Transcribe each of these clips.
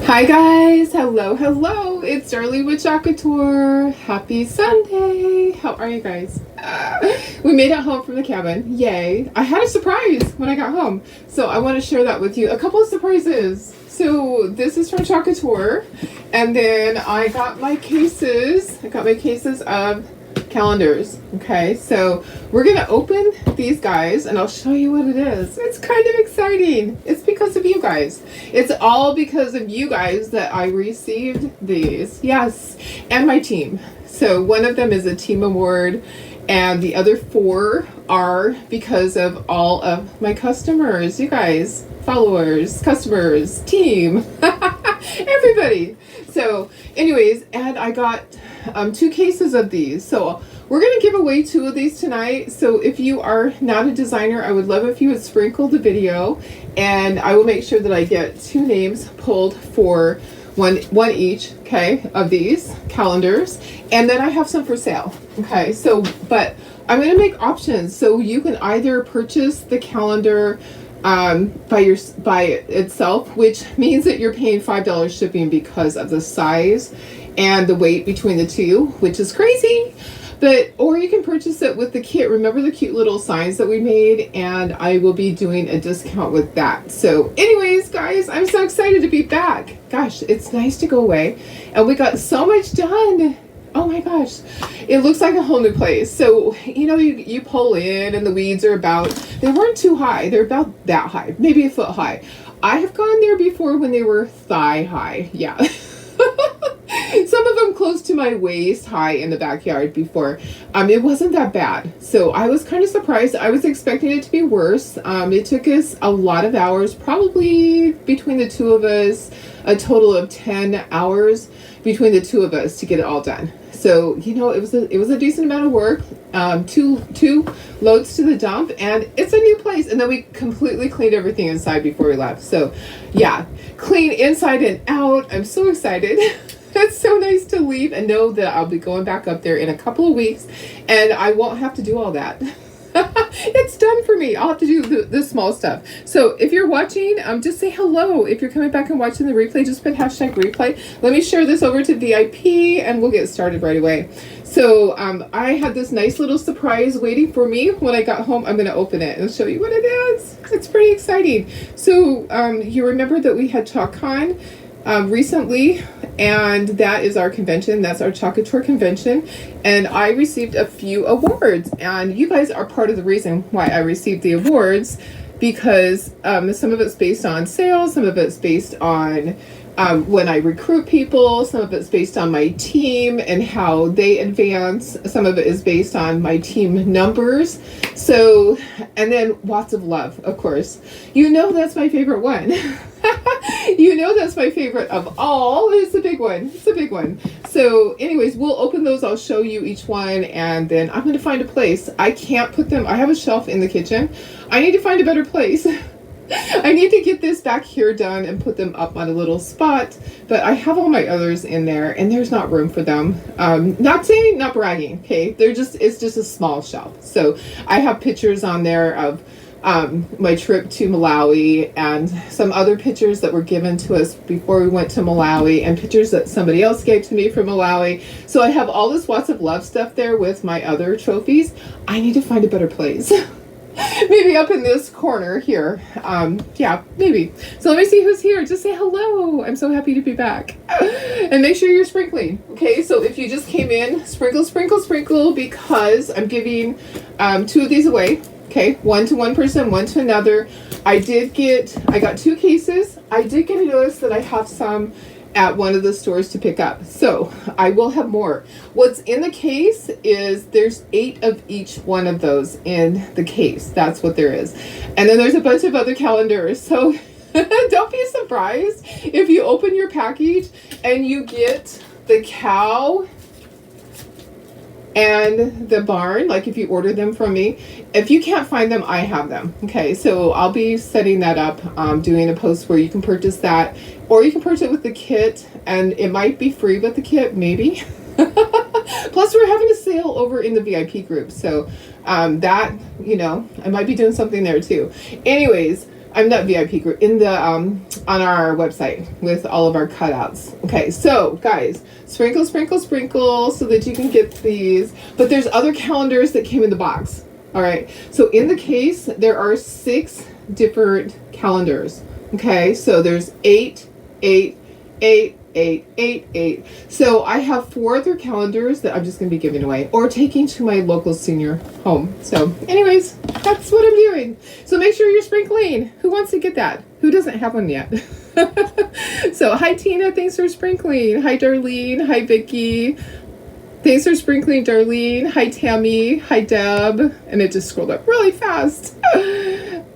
Hi guys, hello, it's Darlene with Chalk Couture. Happy Sunday. How are you guys? We made it home from the cabin. Yay. I had a surprise when I got home, so I want to share that with you. A couple of surprises. So this is from Chalk Couture, and then I got my cases of calendars. Okay, so we're gonna open these guys and I'll show you what it is. It's kind of exciting. It's because of you guys. It's all because of you guys that I received these. Yes, and my team. So one of them is a team award and the other four are because of all of my customers, you guys, followers, customers, team, everybody. So anyways, and I got 2 cases of these. So we're going to give away 2 of these tonight. So if you are not a designer, I would love if you would sprinkle the video, and I will make sure that I get 2 names pulled for one each, okay, of these calendars. And then I have some for sale. Okay, so but I'm going to make options, so you can either purchase the calendar by itself, which means that you're paying $5 shipping because of the size and the weight between the two, which is crazy. But or you can purchase it with the kit. Remember the cute little signs that we made, and I will be doing a discount with that. So anyways, guys, I'm so excited to be back. Gosh, it's nice to go away, and we got so much done. Oh my gosh, it looks like a whole new place. So, you know, you pull in and the weeds are they weren't too high. They're about that high, maybe a foot high. I have gone there before when they were thigh high. Yeah. Some of them close to my waist high in the backyard before. It wasn't that bad. So I was kind of surprised. I was expecting it to be worse. It took us a lot of hours, probably between the 2 of us, a total of 10 hours between the 2 of us to get it all done. So, you know, it was a decent amount of work. 2 loads to the dump, and it's a new place. And then we completely cleaned everything inside before we left. So yeah, clean inside and out. I'm so excited. It's so nice to leave and know that I'll be going back up there in a couple of weeks, and I won't have to do all that. It's done for me. I'll have to do the small stuff. So if you're watching, just say hello. If you're coming back and watching the replay, just put #replay. Let me share this over to VIP and we'll get started right away. So I had this nice little surprise waiting for me when I got home. I'm going to open it and show you what it is. It's pretty exciting. So you remember that we had ChalkCon recently, and that is our convention. That's our Chalk Couture convention, and I received a few awards, and you guys are part of the reason why I received the awards, because some of it's based on sales, some of it's based on when I recruit people, some of it's based on my team and how they advance, some of it is based on my team numbers. So, and then lots of love, of course. You know that's my favorite one. You know that's my favorite of all. It's a big one. It's a big one. So anyways, we'll open those. I'll show you each one, and then I'm going to find a place. I can't put them. I have a shelf in the kitchen. I need to find a better place. I need to get this back here done and put them up on a little spot, but I have all my others in there and there's not room for them. Not bragging, okay? It's just a small shelf. So I have pictures on there of my trip to Malawi, and some other pictures that were given to us before we went to Malawi, and pictures that somebody else gave to me from Malawi. So I have all this lots of love stuff there with my other trophies. I need to find a better place. Maybe up in this corner here. Yeah, maybe. So let me see who's here. Just say hello. I'm so happy to be back. And make sure you're sprinkling. Okay, so if you just came in, sprinkle, sprinkle, sprinkle, because I'm giving 2 of these away. Okay, 1 to one person, 1 to another. I got 2 cases. I did get a notice that I have some at one of the stores to pick up. So I will have more. What's in the case is there's 8 of each one of those in the case. That's what there is. And then there's a bunch of other calendars. So don't be surprised if you open your package and you get the cow and the barn, like if you order them from me. If you can't find them, I have them. Okay, so I'll be setting that up, doing a post where you can purchase that, or you can purchase it with the kit, and it might be free with the kit, maybe. Plus we're having a sale over in the VIP group, so that, you know, I might be doing something there too. Anyways, I'm not VIP group, in the on our website with all of our cutouts. Okay, so guys, sprinkle, sprinkle, sprinkle so that you can get these. But there's other calendars that came in the box. All right, so in the case, there are 6 different calendars. Okay, so there's 8, 8, 8, 8, 8, 8. So I have 4 other calendars that I'm just going to be giving away or taking to my local senior home. So anyways, that's what I'm doing. So make sure you're sprinkling. Who wants to get that? Who doesn't have one yet? So hi Tina, thanks for sprinkling. Hi Darlene, hi Vicky. Thanks for sprinkling, Darlene. Hi Tammy, hi Deb. And it just scrolled up really fast.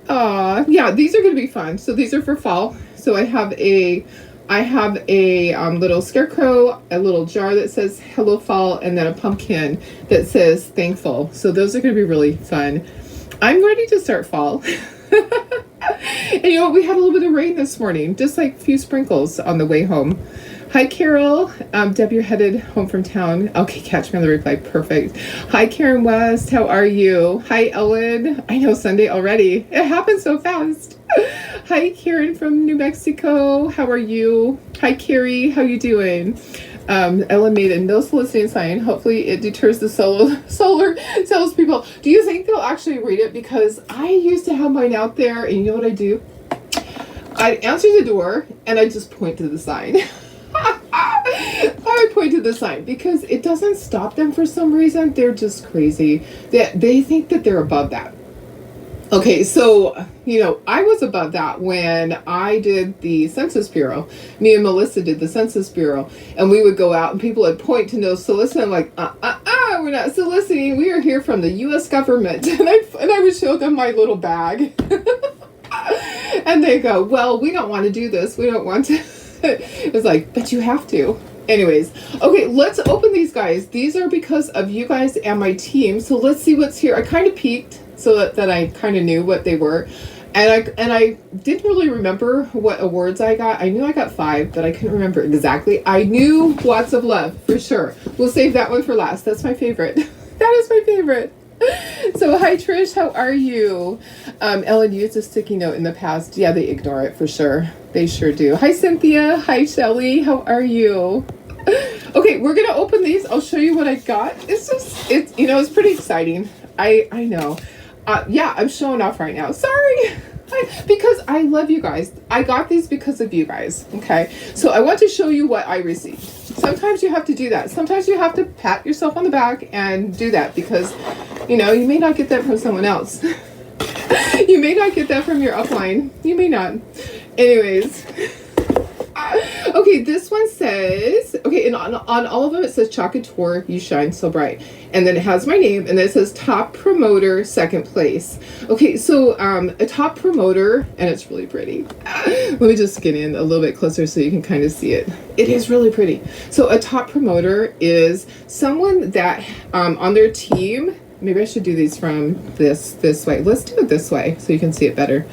Yeah, these are going to be fun. So these are for fall. So I have a little scarecrow, a little jar that says hello fall, and then a pumpkin that says thankful. So those are going to be really fun. I'm ready to start fall. And you know what? We had a little bit of rain this morning, just like a few sprinkles on the way home. Hi, Carol. Deb, you're headed home from town. Okay, catch me on the replay. Perfect. Hi, Karen West. How are you? Hi, Ellen. I know Sunday already. It happened so fast. Hi, Karen from New Mexico. How are you? Hi, Carrie. How you doing? Ellen made a no soliciting sign. Hopefully it deters the solar salespeople. Do you think they'll actually read it? Because I used to have mine out there, and you know what I do? I'd answer the door, and I just point to the sign. I would point to the sign because it doesn't stop them for some reason. They're just crazy. They think that they're above that. Okay, so, you know, I was above that when I did the Census Bureau. Me and Melissa did the Census Bureau, and we would go out and people would point to no solicit. I'm like, we're not soliciting. We are here from the U.S. government. And I would show them my little bag. And they go, well, we don't want to do this. We don't want to. It was like, but you have to. Anyways, okay, let's open these, guys. These are because of you guys and my team. So let's see what's here. I kind of peeked so that I kind of knew what they were. And I didn't really remember what awards I got. I knew I got 5, but I couldn't remember exactly. I knew Lots of Love for sure. We'll save that one for last. That's my favorite. That is my favorite. So hi Trish, how are you? Ellen used a sticky note in the past. Yeah, they ignore it for sure. They sure do. Hi Cynthia, hi Shelly, how are you? Okay, we're gonna open these. I'll show you what I got. It's you know, it's pretty exciting. I know. Yeah, I'm showing off right now. Sorry. Because I love you guys. I got these because of you guys. Okay, so I want to show you what I received. Sometimes you have to do that. Sometimes you have to pat yourself on the back and do that because, you know, you may not get that from someone else. You may not get that from your upline. You may not. Anyways. Okay, this one says, okay, and on all of them it says Chalk Couture, you shine so bright. And then it has my name, and then it says top promoter, 2nd place. Okay, so a top promoter, and it's really pretty. Let me just get in a little bit closer so you can kind of see it. It is really pretty. So a top promoter is someone that on their team, maybe I should do these from this way. Let's do it this way so you can see it better.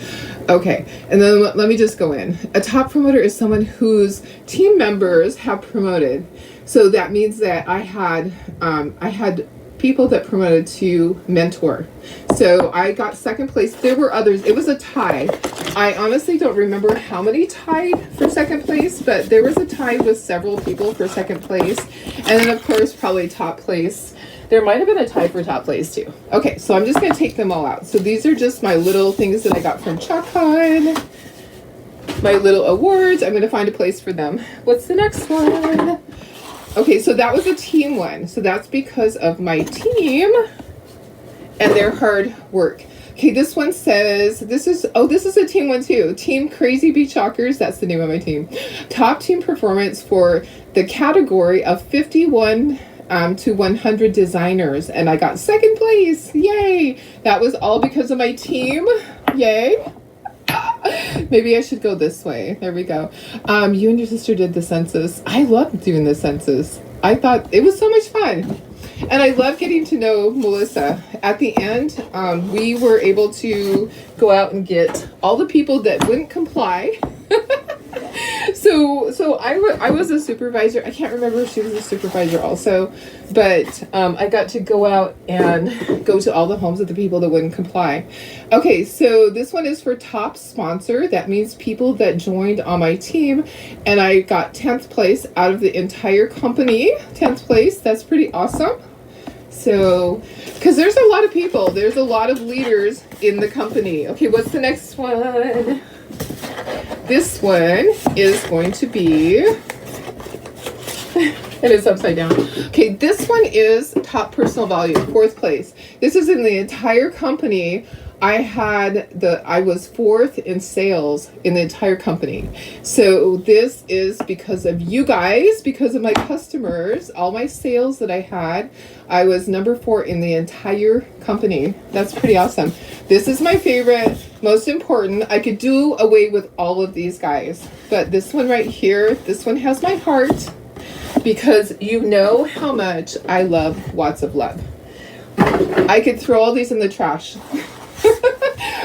Okay, and then let me just go in. A top promoter is someone whose team members have promoted. So that means that I had people that promoted to mentor. So I got 2nd place. There were others. It was a tie. I honestly don't remember how many tied for 2nd place, but there was a tie with several people for 2nd place. And then of course, probably top place. There might have been a tie for top place too. Okay, so I'm just going to take them all out. So these are just my little things that I got from ChalkCon. My little awards. I'm going to find a place for them. What's the next one? Okay, so that was a team one. So that's because of my team and their hard work. Okay, this one says, this is a team one too. Team Crazy Bee Chalkers, that's the name of my team. Top team performance for the category of 51 to 100 designers, and I got 2nd place. Yay! That was all because of my team. Yay! Maybe I should go this way. There we go. You and your sister did the census. I loved doing the census. I thought it was so much fun. And I love getting to know Melissa. At the end, we were able to go out and get all the people that wouldn't comply. I was a supervisor. I can't remember if she was a supervisor also, but I got to go out and go to all the homes of the people that wouldn't comply. Okay, so this one is for top sponsor. That means people that joined on my team, and I got 10th place out of the entire company. 10th place. That's pretty awesome. So, because there's a lot of people, there's a lot of leaders in the company. Okay, what's the next one? This one is going to be, it is upside down. Okay, this one is top personal value, 4th place. This is in the entire company. I was 4th in sales in the entire company. So this is because of you guys, because of my customers, all my sales that I had. I was number 4 in the entire company. That's pretty awesome. This is my favorite, most important. I could do away with all of these guys, but this one right here, this one has my heart because you know how much I love Watts of Love. I could throw all these in the trash.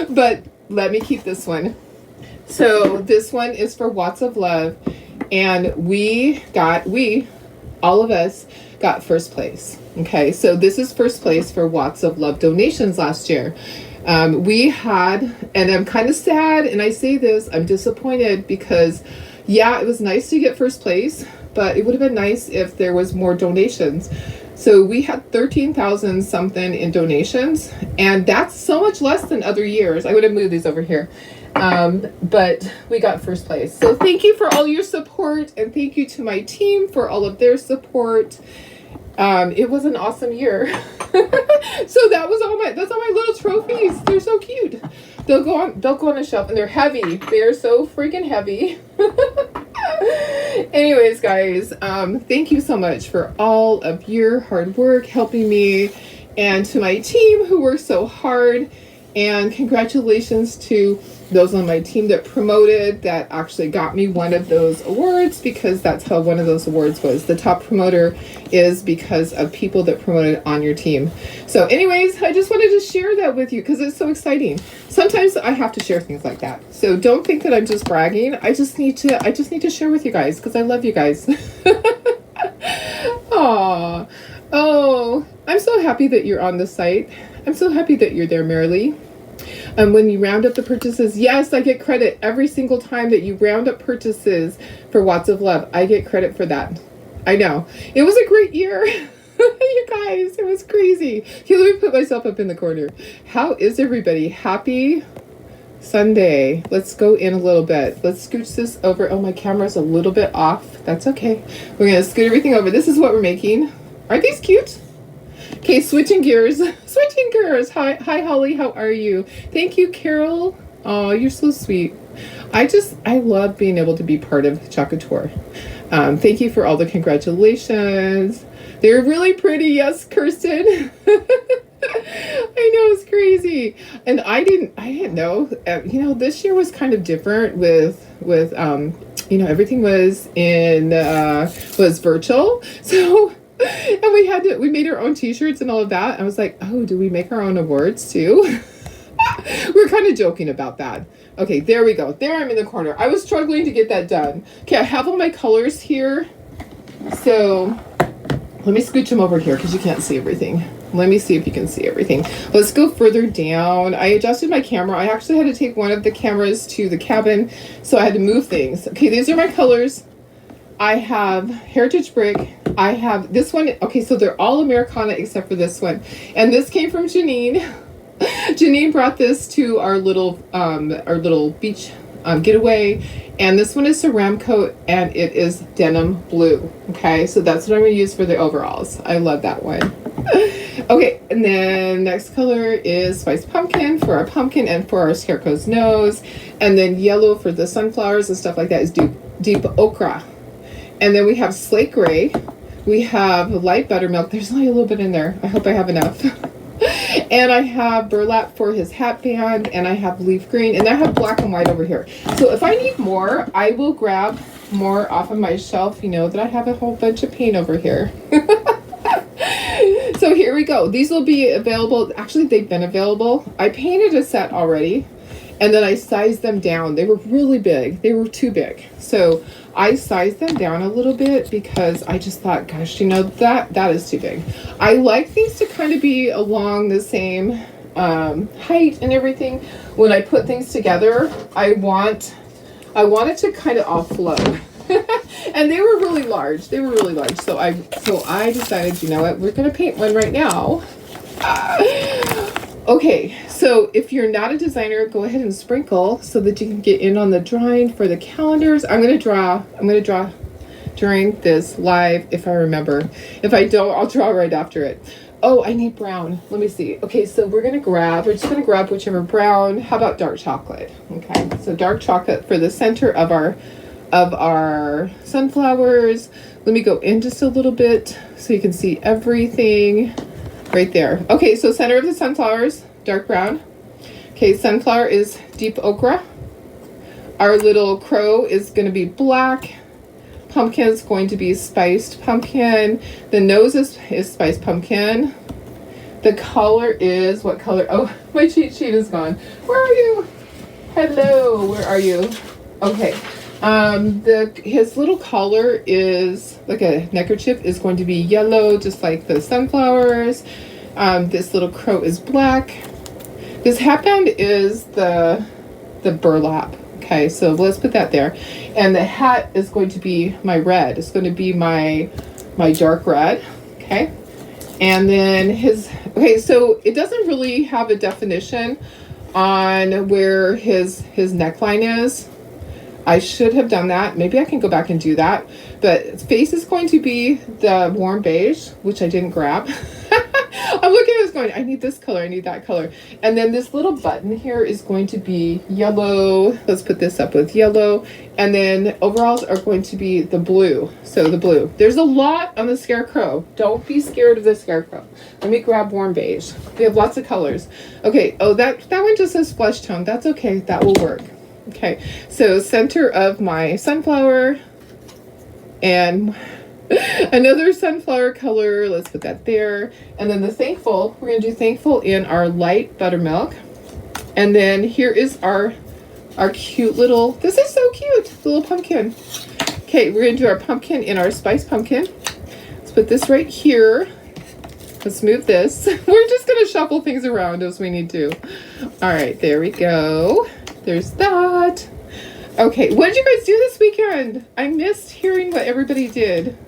But let me keep this one. So this one is for Watts of Love, and all of us got 1st place. Okay, so this is 1st place for Watts of Love donations last year. We had, and I'm kind of sad, and I say this, I'm disappointed because, yeah, it was nice to get 1st place, but it would have been nice if there was more donations. So we had 13,000 something in donations, and that's so much less than other years. I would have moved these over here. But we got 1st place. So thank you for all your support, and thank you to my team for all of their support. It was an awesome year. So that's all my little trophies. They're so cute. They'll go on a shelf, and they're heavy. They are so freaking heavy. Anyways, guys, thank you so much for all of your hard work helping me, and to my team who worked so hard, and congratulations to those on my team that promoted, that actually got me one of those awards, because that's how one of those awards was. The top promoter is because of people that promoted on your team. So anyways, I just wanted to share that with you because it's so exciting. Sometimes I have to share things like that. So don't think that I'm just bragging. I just need to share with you guys because I love you guys. Aw. Oh, I'm so happy that you're on the site. I'm so happy that you're there, Marilee. And when you round up the purchases, yes, I get credit every single time that you round up purchases for Watts of Love. I get credit for that. I know. It was a great year. You guys, it was crazy. Okay, let me put myself up in the corner. How is everybody? Happy Sunday. Let's go in a little bit. Let's scooch this over. Oh, my camera's a little bit off. That's okay. We're going to scoot everything over. This is what we're making. Aren't these cute? Okay, switching gears. Switching gears. Hi, Holly. How are you? Thank you, Carol. Oh, you're so sweet. I love being able to be part of Chalk Couture. Thank you for all the congratulations. They're really pretty. Yes, Kirsten. I know, it's crazy. And I didn't know, this year was kind of different with everything was was virtual. So, and we made our own t-shirts and all of that. I was like, oh, do we make our own awards too? We're kind of joking about that. Okay, there we go. There I'm in the corner. I was struggling to get that done. Okay, I have all my colors here. So let me scooch them over here because you can't see everything. Let me see if you can see everything. Let's go further down. I adjusted my camera. I actually had to take one of the cameras to the cabin, so I had to move things. Okay, these are my colors. I have Heritage Brick. I have this one. Okay, so they're all Americana except for this one. And this came from Janine. Janine brought this to our little beach getaway. And this one is Ceram Coat, and it is denim blue. Okay, so that's what I'm going to use for the overalls. I love that one. Okay, and then next color is Spiced Pumpkin for our pumpkin and for our scarecrow's nose. And then yellow for the sunflowers and stuff like that is deep ochre. And then we have Slate Gray. We have light buttermilk. There's only a little bit in there. I hope I have enough. And I have burlap for his hat band, and I have leaf green, and I have black and white over here. So if I need more, I will grab more off of my shelf. You know that I have a whole bunch of paint over here. So here we go. These will be available. Actually, they've been available. I painted a set already, And then I sized them down. They were really big. They were too big. So I sized them down a little bit because I just thought, gosh, you know, that is too big. I like things to kind of be along the same height and everything. When I put things together, I want it to kind of all flow. And they were really large. They were really large. So I decided, you know what, we're going to paint one right now. Okay, so if you're not a designer, go ahead and sprinkle so that you can get in on the drawing for the calendars. I'm going to draw during this live if I remember. If I don't, I'll draw right after it. Oh, I need brown. Let me see. Okay, so we're just going to grab whichever brown. How about dark chocolate? Okay, so dark chocolate for the center of our sunflowers. Let me go in just a little bit so you can see everything. Right there. Okay, so center of the sunflowers, dark brown. Okay, sunflower is deep ochre. Our little crow is going to be black. Pumpkin is going to be spiced pumpkin. The nose is spiced pumpkin. The color is, what color? Oh, my cheat sheet is gone. Where are you? Hello, where are you? Okay. His little collar is like a neckerchief is going to be yellow, just like the sunflowers. This little crow is black. This hatband is the burlap. Okay, so let's put that there. And the hat is going to be my red. It's going to be my dark red. Okay. And then so it doesn't really have a definition on where his neckline is. I should have done that. Maybe I can go back and do that. But his face is going to be the warm beige, which I didn't grab. I'm looking at this going, I need this color, I need that color. And then this little button here is going to be yellow. Let's put this up with yellow. And then overalls are going to be the blue. So the blue. There's a lot on the scarecrow. Don't be scared of the scarecrow. Let me grab warm beige. We have lots of colors. Okay. Oh, that one just says flesh tone. That's okay. That will work. Okay. So center of my sunflower and another sunflower color. Let's put that there. And then the thankful, we're going to do thankful in our light buttermilk. And then here is our cute little, this is so cute, the little pumpkin. Okay, we're going to do our pumpkin in our spice pumpkin. Let's put this right here. Let's move this. We're just going to shuffle things around as we need to. All right, there we go. There's that. Okay, what did you guys do this weekend? I missed hearing what everybody did.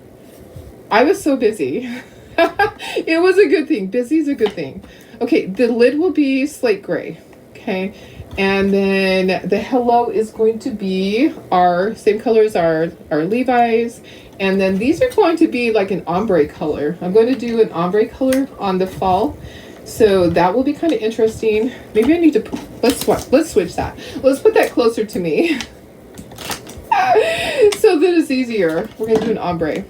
I was so busy. It was a good thing. Busy is a good thing. Okay, the lid will be slate gray. Okay, and then the hello is going to be our same color as our Levi's. And then these are going to be like an ombre color. I'm going to do an ombre color on the fall. So that will be kind of interesting. Maybe I need to, let's switch that. Let's put that closer to me. So that it's easier. We're going to do an ombre.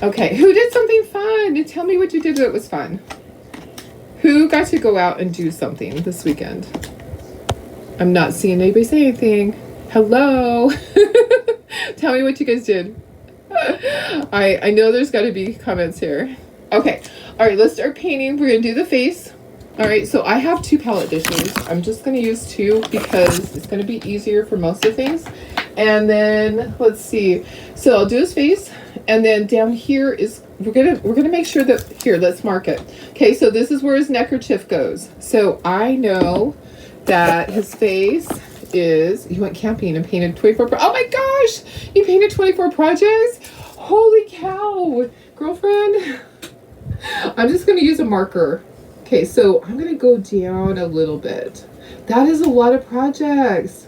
Okay, who did something fun? And tell me what you did that was fun. Who got to go out and do something this weekend? I'm not seeing anybody say anything. Hello. Tell me what you guys did. I know there's got to be comments here. Okay, all right, let's start painting. We're going to do the face. All right, so I have 2 palette dishes. I'm just going to use 2 because it's going to be easier for most of the things. And then let's see. So I'll do his face. And then down here is, we're gonna make sure that, here, let's mark it. Okay, so this is where his neckerchief goes. So I know that his face is, you went camping and painted 24, oh my gosh, you painted 24 projects? Holy cow, girlfriend. I'm just gonna use a marker. Okay, so I'm gonna go down a little bit. That is a lot of projects.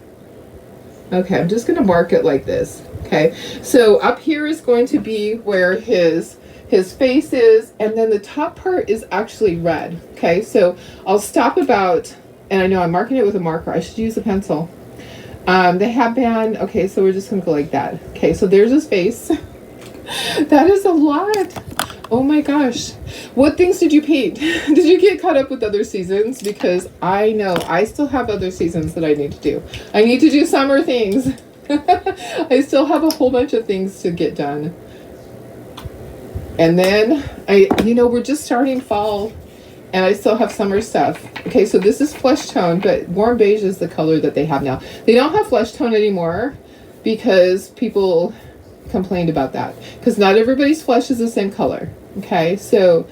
Okay, I'm just gonna mark it like this. Okay, so up here is going to be where his face is, and then the top part is actually red. Okay, so I'll stop about, and I know I'm marking it with a marker. I should use a pencil. The hatband, okay, so we're just gonna go like that. Okay, so there's his face. That is a lot. Oh my gosh. What things did you paint? Did you get caught up with other seasons? Because I know I still have other seasons that I need to do. I need to do summer things. I still have a whole bunch of things to get done. And then we're just starting fall. And I still have summer stuff. Okay, so this is flesh tone, but warm beige is the color that they have now. They don't have flesh tone anymore because people complained about that. Because not everybody's flesh is the same color. Okay, so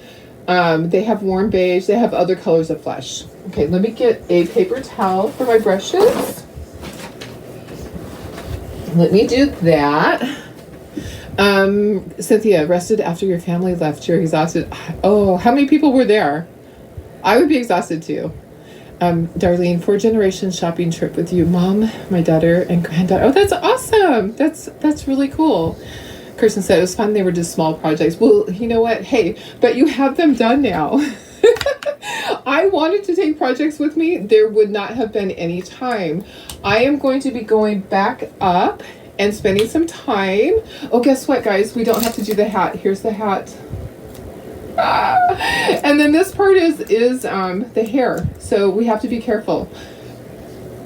they have warm beige. They have other colors of flesh. Okay, let me get a paper towel for my brushes. Let me do that. Cynthia, rested after your family left. You're exhausted. Oh, how many people were there? I would be exhausted too. Darlene, 4-generation shopping trip with you, mom, my daughter, and granddaughter. Oh, that's awesome. That's really cool. Kirsten said it was fun. They were just small projects. Well, you know what? Hey, but you have them done now. I wanted to take projects with me. There would not have been any time. I am going to be going back up and spending some time. Oh, guess what, guys? We don't have to do the hat. Here's the hat. And then this part is the hair. So we have to be careful.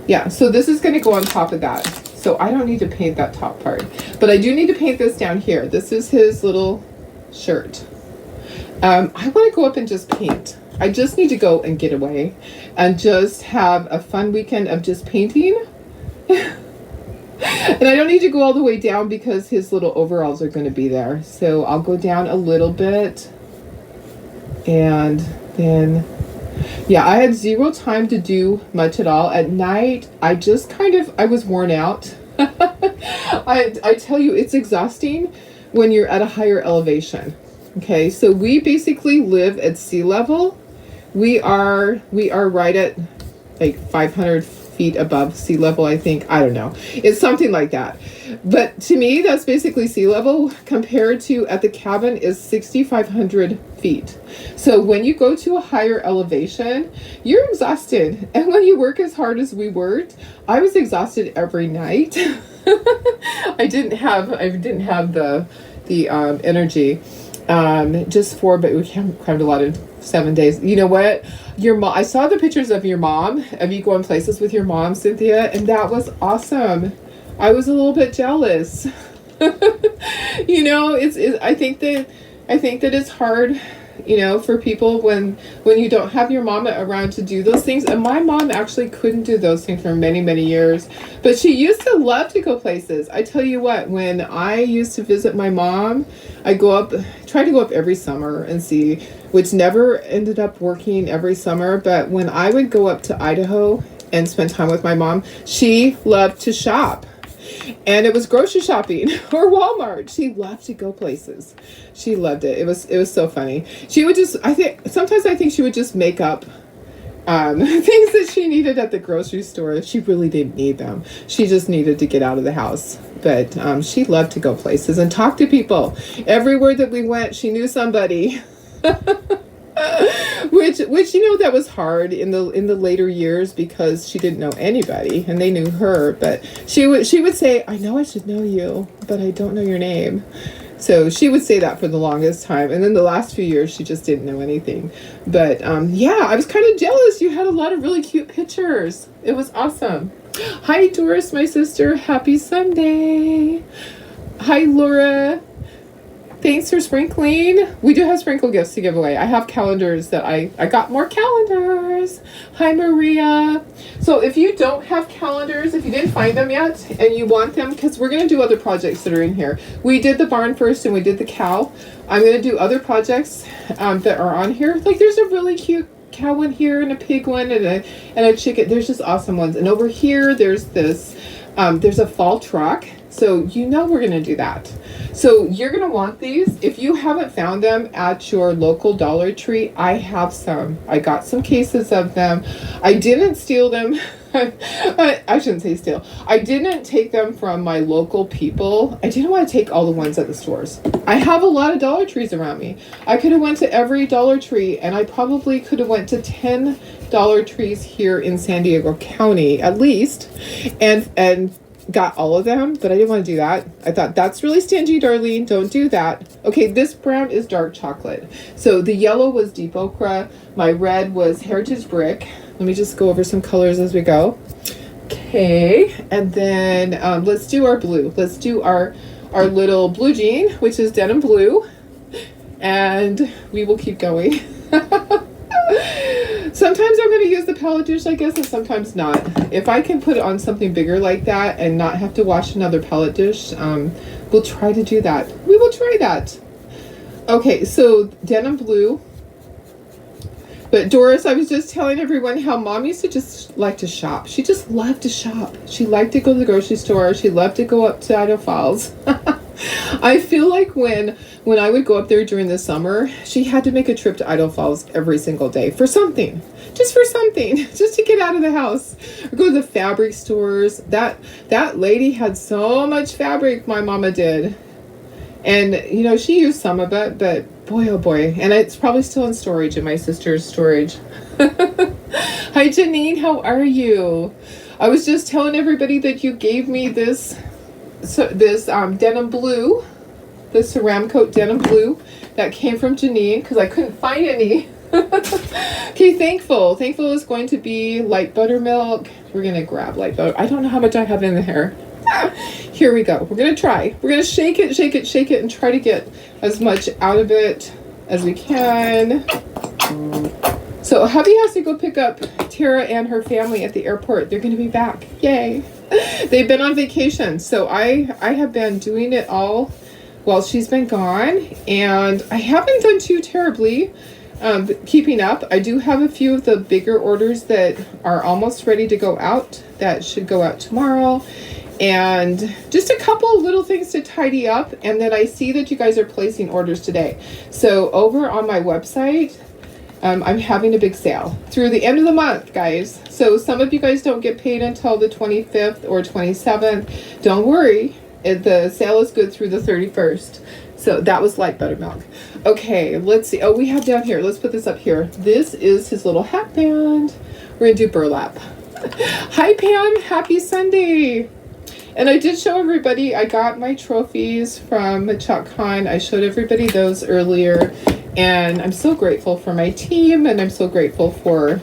Yeah, so this is going to go on top of that. So I don't need to paint that top part. But I do need to paint this down here. This is his little shirt. I want to go up and just paint. I just need to go and get away and just have a fun weekend of just painting. And I don't need to go all the way down because his little overalls are going to be there. So I'll go down a little bit. And then, yeah, I had zero time to do much at all. At night, I just I was worn out. I tell you, it's exhausting when you're at a higher elevation. Okay, so we basically live at sea level. We are right at like 500 feet above sea level, I think. I don't know. It's something like that. But to me, that's basically sea level compared to at the cabin is 6,500 feet. So when you go to a higher elevation, you're exhausted. And when you work as hard as we worked, I was exhausted every night. I didn't have the energy just for, but we crammed a lot of 7 days. You know what? Your mom, I saw the pictures of your mom, of you going places with your mom, Cynthia, and that was awesome. I was a little bit jealous. You know, I think that it's hard, you know, for people when you don't have your mama around to do those things. And my mom actually couldn't do those things for many, many years, but she used to love to go places. I tell you what, when I used to visit my mom, I try to go up every summer and see, which never ended up working every summer. But when I would go up to Idaho and spend time with my mom, she loved to shop. And it was grocery shopping or Walmart. She loved to go places. She loved it. It was so funny. She would just, I think she would just make up things that she needed at the grocery store. She really didn't need them. She just needed to get out of the house. But she loved to go places and talk to people. Everywhere that we went, she knew somebody. Which you know, that was hard in the later years because she didn't know anybody and they knew her. But she would say, I know I should know you, but I don't know your name. So she would say that for the longest time. And then the last few years, she just didn't know anything. But yeah, I was kind of jealous. You had a lot of really cute pictures. It was awesome. Hi, Doris, my sister. Happy Sunday. Hi, Laura. Thanks for sprinkling. We do have sprinkle gifts to give away. I have calendars that I got more calendars. Hi, Maria. So if you don't have calendars, if you didn't find them yet and you want them, because we're going to do other projects that are in here. We did the barn first and we did the cow. I'm going to do other projects that are on here. Like there's a really cute cow one here and a pig one and a chicken. There's just awesome ones. And over here, there's this, there's a fall truck. So you know we're going to do that. So you're going to want these. If you haven't found them at your local Dollar Tree, I have some. I got some cases of them. I didn't steal them. I shouldn't say steal. I didn't take them from my local people. I didn't want to take all the ones at the stores. I have a lot of Dollar Trees around me. I could have went to every Dollar Tree and I probably could have went to 10 Dollar Trees here in San Diego County at least and got all of them, but I didn't want to do that. I thought that's really stingy, Darlene. Don't do that. Okay, this brown is dark chocolate. So the yellow was deep okra. My red was heritage brick. Let me just go over some colors as we go. Okay, and then let's do our blue. Let's do our little blue jean, which is denim blue, and we will keep going. Sometimes I'm going to use the palette dish, I guess, and sometimes not. If I can put it on something bigger like that and not have to wash another palette dish, we'll try to do that. We will try that. Okay, so denim blue. But Doris, I was just telling everyone how Mom used to just like to shop. She just loved to shop. She liked to go to the grocery store. She loved to go up to Idaho Falls. I feel like when I would go up there during the summer, she had to make a trip to Idaho Falls every single day for something. Just for something. Just to get out of the house. Or go to the fabric stores. That lady had so much fabric, my mama did. And, you know, she used some of it, but boy, oh boy. And it's probably still in storage in my sister's storage. Hi, Janine. How are you? I was just telling everybody that you gave me this denim blue, the Ceram Coat denim blue that came from Janine because I couldn't find any. Okay, Thankful. Thankful is going to be light buttermilk. We're going to grab light butter. I don't know how much I have in the hair. Here we go. We're going to try. We're going to shake it, and try to get as much out of it as we can. So hubby has to go pick up Tara and her family at the airport. They're going to be back. Yay. They've been on vacation. So I have been doing it all while she's been gone. And I haven't done too terribly keeping up. I do have a few of the bigger orders that are almost ready to go out. That should go out tomorrow. And just a couple of little things to tidy up. And then I see that you guys are placing orders today. So over on my website, I'm having a big sale through the end of the month, guys. So some of you guys don't get paid until the 25th or 27th. Don't worry. The sale is good through the 31st. So that was light buttermilk. Okay, let's see. Oh, we have down here. Let's put this up here. This is his little hat band. We're going to do burlap. Hi, Pam. Happy Sunday. And I did show everybody, I got my trophies from Chalk Con. I showed everybody those earlier. And I'm so grateful for my team. And I'm so grateful for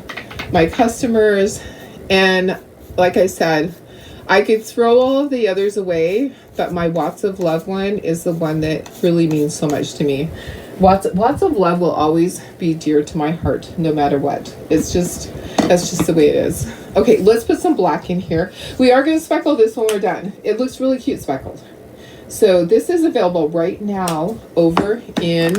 my customers. And like I said, I could throw all of the others away. But my Watts of Love one is the one that really means so much to me. Watts of Love will always be dear to my heart, no matter what. That's just the way it is. Okay, let's put some black in here. We are going to speckle this when we're done. It looks really cute speckled. So this is available right now over in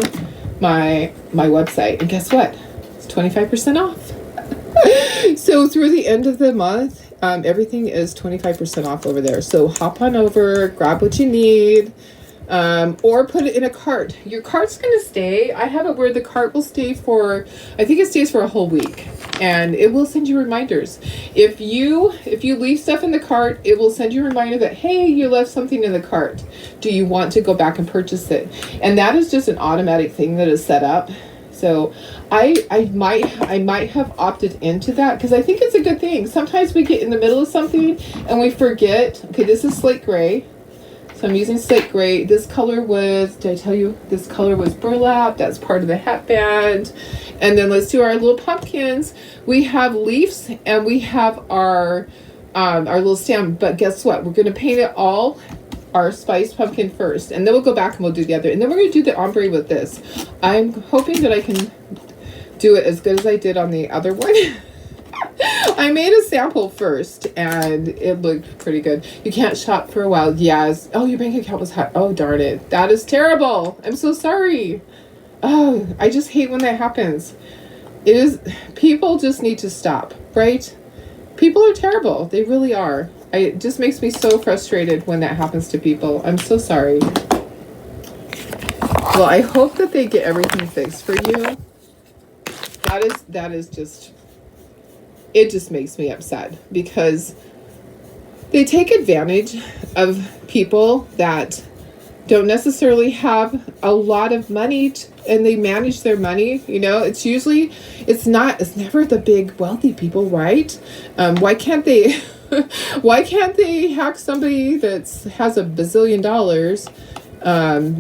my website. And guess what? It's 25% off. So through the end of the month, everything is 25% off over there. So hop on over, grab what you need. Or put it in a cart. Your cart's going to stay. I have it where the cart will stay for, I think it stays for a whole week, and it will send you reminders. If you leave stuff in the cart, it will send you a reminder that, hey, you left something in the cart. Do you want to go back and purchase it? And that is just an automatic thing that is set up. So I might have opted into that because I think it's a good thing. Sometimes we get in the middle of something and we forget. Okay, this is slate gray. So I'm using slate gray. This color was, did I tell you? This color was burlap. That's part of the hat band. And then let's do our little pumpkins. We have leaves and we have our little stem. But guess what? We're going to paint it all, our spiced pumpkin first. And then we'll go back and we'll do the other. And then we're going to do the ombre with this. I'm hoping that I can do it as good as I did on the other one. I made a sample first and it looked pretty good. You can't shop for a while. Yes. Oh, your bank account was hot. Oh, darn it. That is terrible. I'm so sorry. Oh, I just hate when that happens. People just need to stop, right? People are terrible. They really are. It just makes me so frustrated when that happens to people. I'm so sorry. Well, I hope that they get everything fixed for you. That is just... It just makes me upset because they take advantage of people that don't necessarily have a lot of money and they manage their money. You know, it's never the big wealthy people, right? Why can't they hack somebody that has $1 bazillion?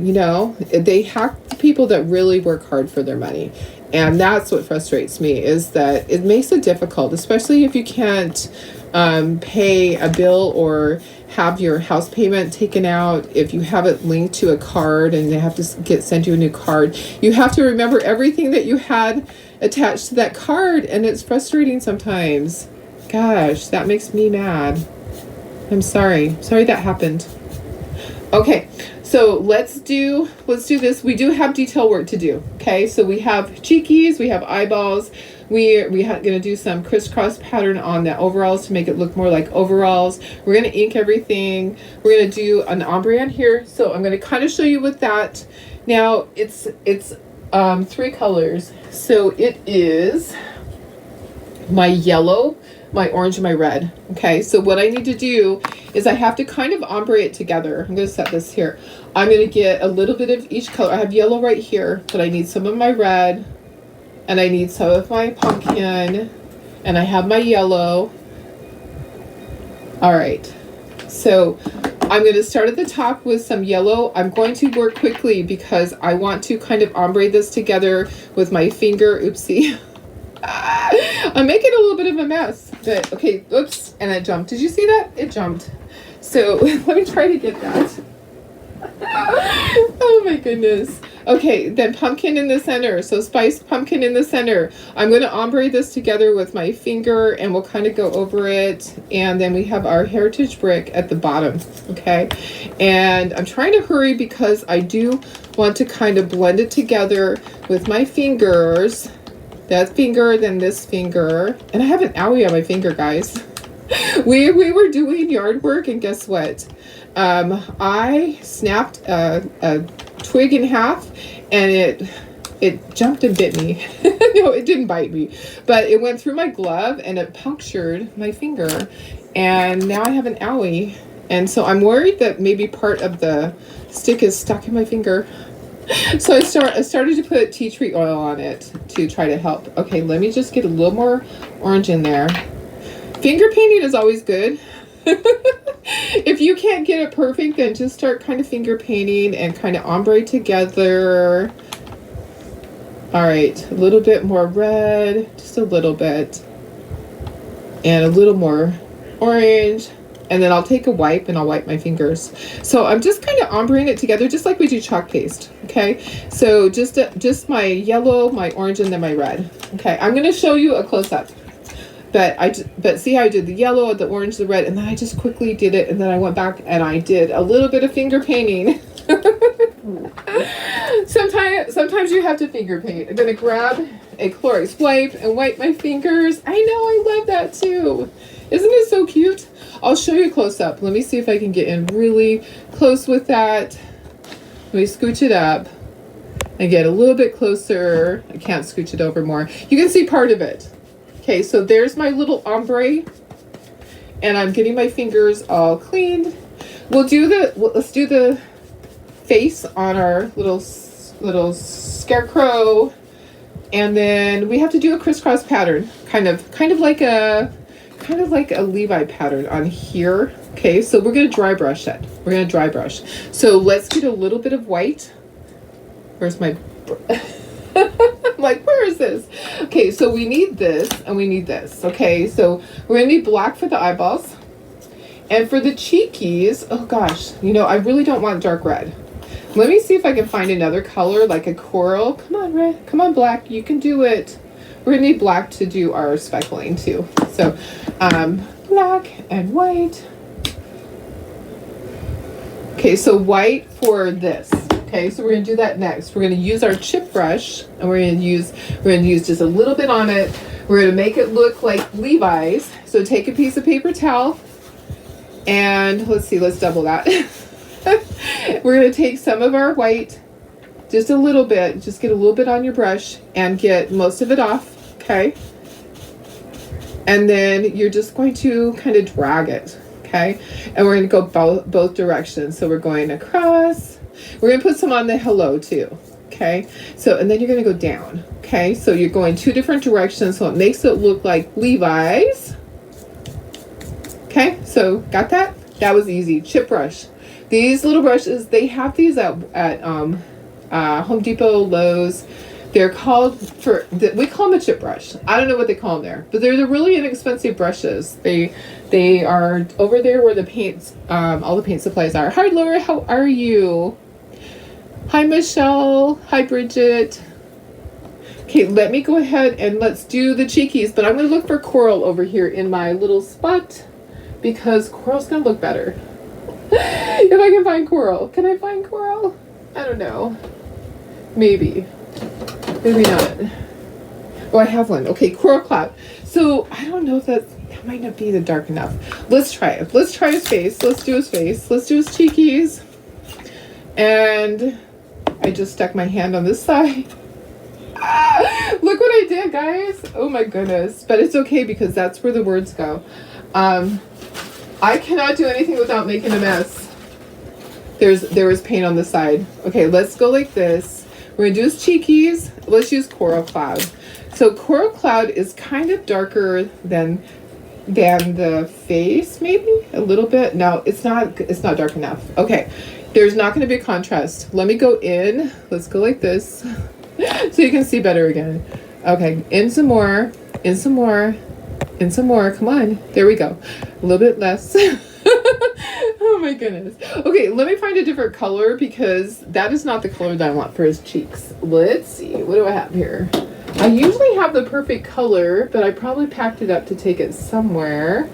You know, they hack the people that really work hard for their money. And that's what frustrates me, is that it makes it difficult, especially if you can't pay a bill or have your house payment taken out, if you have it linked to a card and they have to send you a new card, you have to remember everything that you had attached to that card, and it's frustrating sometimes. Gosh, that makes me mad. I'm sorry that happened. Okay, so let's do this. We do have detail work to do. Okay, so we have cheekies, we have eyeballs. We're gonna do some crisscross pattern on the overalls to make it look more like overalls. We're gonna ink everything. We're gonna do an ombre on here. So I'm gonna kind of show you with that. Now it's 3 colors. So it is my yellow, my orange, and my red. Okay, so what I need to do is I have to kind of ombre it together. I'm going to set this here. I'm going to get a little bit of each color. I have yellow right here, but I need some of my red, and I need some of my pumpkin, and I have my yellow. All right, so I'm going to start at the top with some yellow. I'm going to work quickly because I want to kind of ombre this together with my finger. Oopsie. I'm making a little bit of a mess, but okay, oops, and it jumped. Did you see that? It jumped. So let me try to get that. Oh my goodness. Okay, then pumpkin in the center. So spiced pumpkin in the center. I'm going to ombre this together with my finger, and we'll kind of go over it. And then we have our heritage brick at the bottom. Okay, and I'm trying to hurry because I do want to kind of blend it together with my fingers. That finger, then this finger. And I have an owie on my finger, guys. We were doing yard work, and guess what? I snapped a twig in half, and it jumped and bit me. No, it didn't bite me, but it went through my glove and it punctured my finger, and now I have an owie. And so I'm worried that maybe part of the stick is stuck in my finger. So I started to put tea tree oil on it to try to help. Okay, let me just get a little more orange in there. Finger painting is always good. If you can't get it perfect, then just start kind of finger painting and kind of ombre together. All right, a little bit more red, just a little bit, and a little more orange. And then I'll take a wipe and I'll wipe my fingers. So I'm just kind of ombreing it together, just like we do chalk paste. Okay, so just my yellow, my orange, and then my red. Okay, I'm going to show you a close-up. But see how I did the yellow, the orange, the red, and then I just quickly did it, and then I went back and I did a little bit of finger painting. Sometimes you have to finger paint. I'm going to grab a Clorox wipe and wipe my fingers. I know, I love that too. Isn't it so cute? I'll show you close up. Let me see if I can get in really close with that. Let me scooch it up and get a little bit closer. I can't scooch it over more. You can see part of it. Okay, so there's my little ombre, and I'm getting my fingers all cleaned. Let's do the face on our little scarecrow, and then we have to do a crisscross pattern, kind of like a Levi pattern on here. Okay, so we're gonna dry brush it. We're gonna dry brush. So let's get a little bit of white. Where's my? I'm like, where is this? Okay, so we need this and we need this. Okay, so we're gonna need black for the eyeballs, and for the cheekies. Oh gosh, I really don't want dark red. Let me see if I can find another color like a coral. Come on, red. Come on, black. You can do it. We're gonna need black to do our speckling too. So, black and white. Okay, so white for this. Okay, so we're gonna do that next. We're gonna use our chip brush, and we're gonna use just a little bit on it. We're gonna make it look like Levi's. So take a piece of paper towel, and let's double that. We're gonna take some of our white, just a little bit. Just get a little bit on your brush and get most of it off. Okay, and then you're just going to kind of drag it. Okay, and we're going to go both directions. So we're going across. We're going to put some on the hello too. Okay, so and then you're going to go down. Okay, so you're going 2 different directions, so it makes it look like Levi's. Okay, so got that? That was easy. Chip brush. These little brushes, they have these at Home Depot, Lowe's. They're called we call them a chip brush. I don't know what they call them there, but they're the really inexpensive brushes. They are over there where the paints, all the paint supplies are. Hi Laura, how are you? Hi Michelle. Hi Bridget. Okay, let me go ahead and let's do the cheekies, but I'm going to look for coral over here in my little spot because coral's going to look better. If I can find coral. Can I find coral? I don't know. Maybe. Maybe not. Oh, I have one. Okay, coral cloud. So I don't know if that might not be the dark enough. Let's try it. Let's try his face. Let's do his face. Let's do his cheekies. And I just stuck my hand on this side. Look what I did, guys. Oh my goodness. But it's okay because that's where the words go. I cannot do anything without making a mess. There was paint on the side. Okay, let's go like this. We're gonna do his cheekies. Let's use coral cloud. So coral cloud is kind of darker than the face, maybe a little bit. No, it's not dark enough. Okay, there's not going to be a contrast. Let me go in. Let's go like this so you can see better again. Okay, in some more, in some more, in some more. Come on, there we go. A little bit less. Oh my goodness. Okay, let me find a different color because that is not the color that I want for his cheeks. Let's see. What do I have here? I usually have the perfect color, but I probably packed it up to take it somewhere.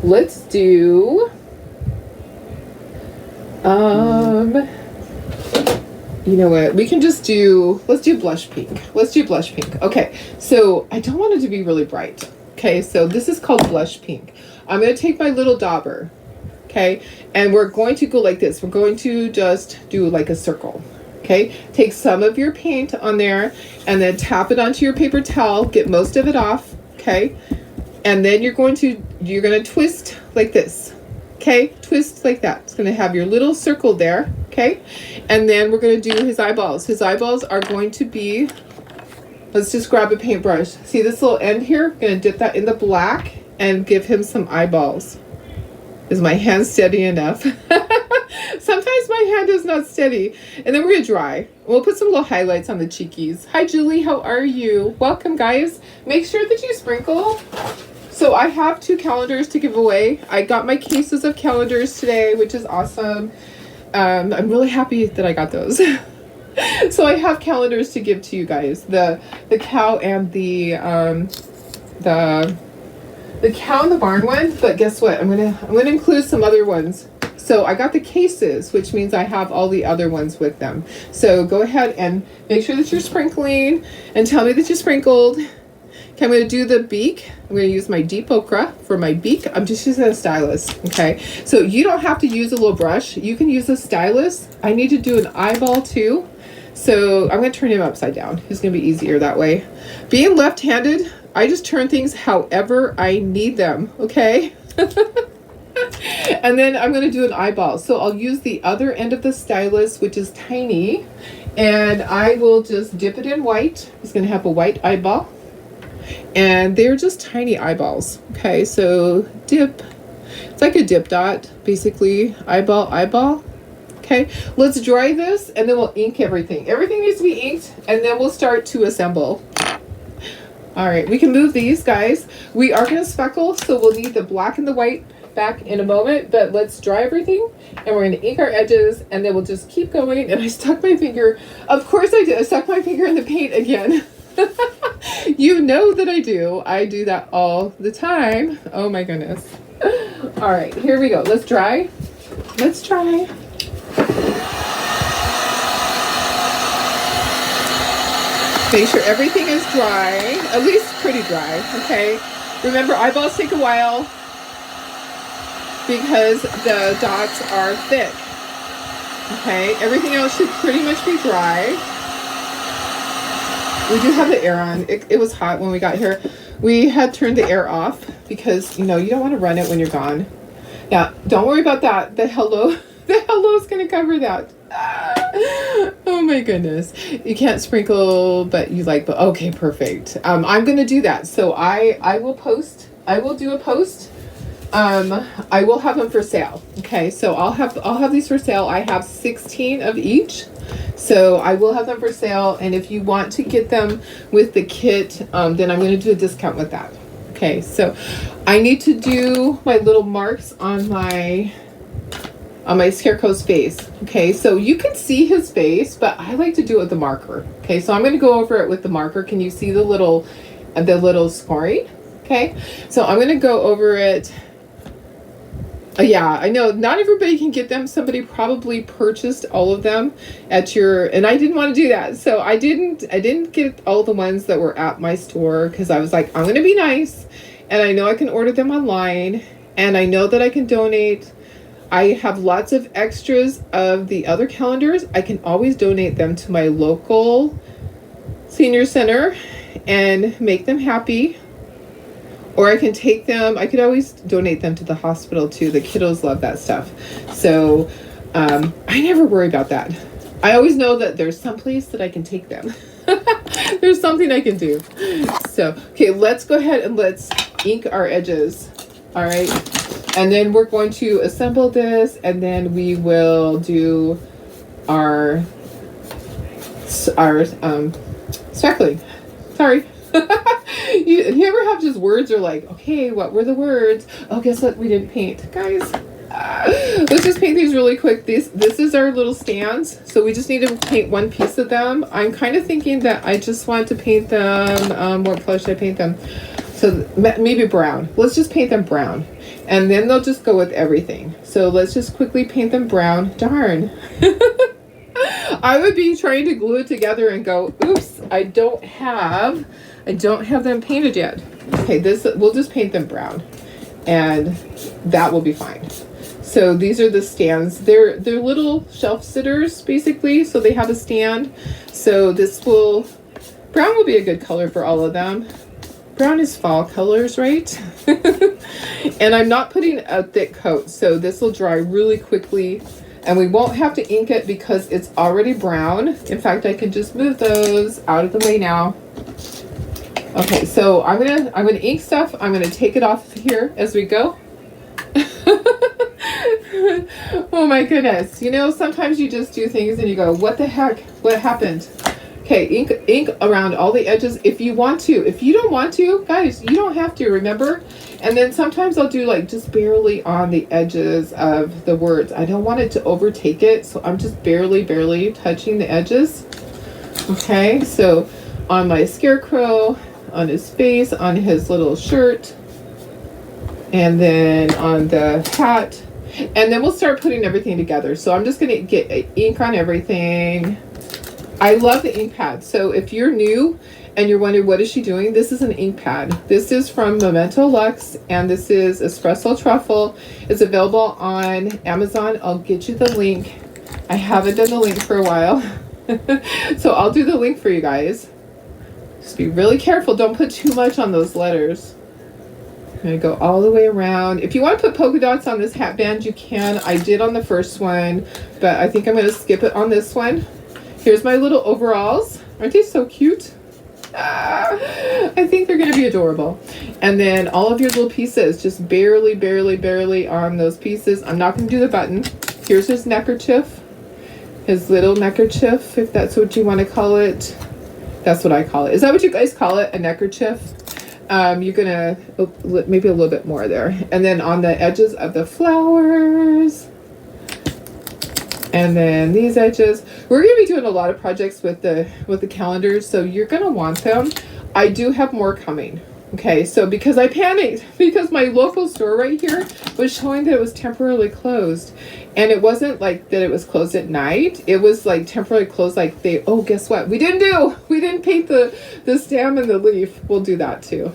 Let's do you know what? We can just let's do blush pink. Let's do blush pink. Okay. So, I don't want it to be really bright. Okay? So, this is called blush pink. I'm going to take my little dauber. Okay? And we're going to go like this. We're going to just do like a circle. Okay, take some of your paint on there and then tap it onto your paper towel, get most of it off, okay? And then you're going to twist like this, okay? Twist like that. It's going to have your little circle there, okay? And then we're going to do his eyeballs. His eyeballs are going to be, let's just grab a paintbrush. See this little end here? I'm going to dip that in the black and give him some eyeballs. Is my hand steady enough? Sometimes my hand is not steady. And then we're going to dry. We'll put some little highlights on the cheekies. Hi, Julie. How are you? Welcome, guys. Make sure that you sprinkle. So I have 2 calendars to give away. I got my cases of calendars today, which is awesome. I'm really happy that I got those. So I have calendars to give to you guys. The cow and the cow and the barn one. But guess what? I'm gonna include some other ones. So I got the cases, which means I have all the other ones with them. So go ahead and make sure that you're sprinkling and tell me that you sprinkled. Okay, I'm going to do the beak. I'm going to use my deep ochre for my beak. I'm just using a stylus, okay? So you don't have to use a little brush. You can use a stylus. I need to do an eyeball too. So I'm going to turn him upside down. It's going to be easier that way. Being left-handed, I just turn things however I need them, okay? And then I'm going to do an eyeball. So I'll use the other end of the stylus, which is tiny, and I will just dip it in white. It's going to have a white eyeball. And they're just tiny eyeballs. Okay, so dip. It's like a dip dot, basically. Eyeball, eyeball. Okay, let's dry this, and then we'll ink everything. Everything needs to be inked, and then we'll start to assemble. All right, we can move these, guys. We are going to speckle, so we'll need the black and the white back in a moment, but let's dry everything and we're going to ink our edges and then we'll just keep going. And I stuck my finger, of course I did, I stuck my finger in the paint again. You know that I do that all the time. Oh my goodness. All right, here we go. Let's try. Make sure everything is dry, at least pretty dry, okay? Remember, eyeballs take a while because the dots are thick. Okay, everything else should pretty much be dry. We do have the air on. It was hot when we got here. We had turned the air off because, you know, you don't want to run it when you're gone. Now, don't worry about that. The hello is going to cover that. Oh my goodness. You can't sprinkle, but you like, but okay, perfect. I'm going to do that. So I will do a post. I will have them for sale. Okay, so I'll have these for sale. I have 16 of each. So I will have them for sale, and if you want to get them with the kit, then I'm going to do a discount with that. Okay, so I need to do my little marks on my scarecrow's face. Okay, so you can see his face, but I like to do it with the marker. Okay, so I'm going to go over it with the marker. Can you see the little scoring? Okay, so I'm going to go over it. Yeah, I know not everybody can get them. Somebody probably purchased all of them at your, and I didn't want to do that. So I didn't get all the ones that were at my store because I was like, I'm going to be nice, and I know I can order them online, and I know that I can donate. I have lots of extras of the other calendars. I can always donate them to my local senior center and make them happy. Or I can take them, I could always donate them to the hospital too. The kiddos love that stuff. So I never worry about that. I always know that there's some place that I can take them. There's something I can do. So, okay, let's go ahead and let's ink our edges. All right. And then we're going to assemble this, and then we will do our speckling. Sorry. You ever have just words are like, okay, what were the words? Oh, guess what? We didn't paint, guys. Let's just paint these really quick. This is our little stands, so we just need to paint one piece of them. I'm kind of thinking that I just want to paint them. What color should I paint them? So maybe brown. Let's just paint them brown, and then they'll just go with everything. So let's just quickly paint them brown. Darn. I would be trying to glue it together and go, oops, I don't have them painted yet. Okay, we'll just paint them brown, and that will be fine. So these are the stands. They're little shelf sitters basically, so they have a stand. So brown will be a good color for all of them. Brown is fall colors, right? And I'm not putting a thick coat, so this will dry really quickly, and we won't have to ink it because it's already brown. In fact, I can just move those out of the way now. Okay, so I'm gonna ink stuff. I'm gonna take it off here as we go. Oh my goodness. You know, sometimes you just do things and you go, what the heck? What happened? Okay, ink around all the edges if you want to. If you don't want to, guys, you don't have to, remember? And then sometimes I'll do like just barely on the edges of the words. I don't want it to overtake it, so I'm just barely touching the edges. Okay, so on my scarecrow, on his face, on his little shirt, and then on the hat, and then we'll start putting everything together. So I'm just gonna get ink on everything. I love the ink pad. So if you're new and you're wondering what is she doing, this is an ink pad. This is from Memento Luxe, and this is Espresso Truffle. It's available on Amazon. I'll get you the link. I haven't done the link for a while. So I'll do the link for you guys. Just be really careful. Don't put too much on those letters. I'm going to go all the way around. If you want to put polka dots on this hat band, you can. I did on the first one, but I think I'm going to skip it on this one. Here's my little overalls. Aren't they so cute? I think they're going to be adorable. And then all of your little pieces, just barely on those pieces. I'm not going to do the button. Here's his neckerchief. His little neckerchief, if that's what you want to call it. That's what I call it. Is that what you guys call it? A neckerchief? You're going to, maybe a little bit more there. And then on the edges of the flowers. And then these edges. We're going to be doing a lot of projects with the calendars, so you're going to want them. I do have more coming. Okay, so because I panicked, because my local store right here was showing that it was temporarily closed. And it wasn't like that it was closed at night. It was like temporarily closed, like oh, guess what? We didn't paint the stem and the leaf. We'll do that too.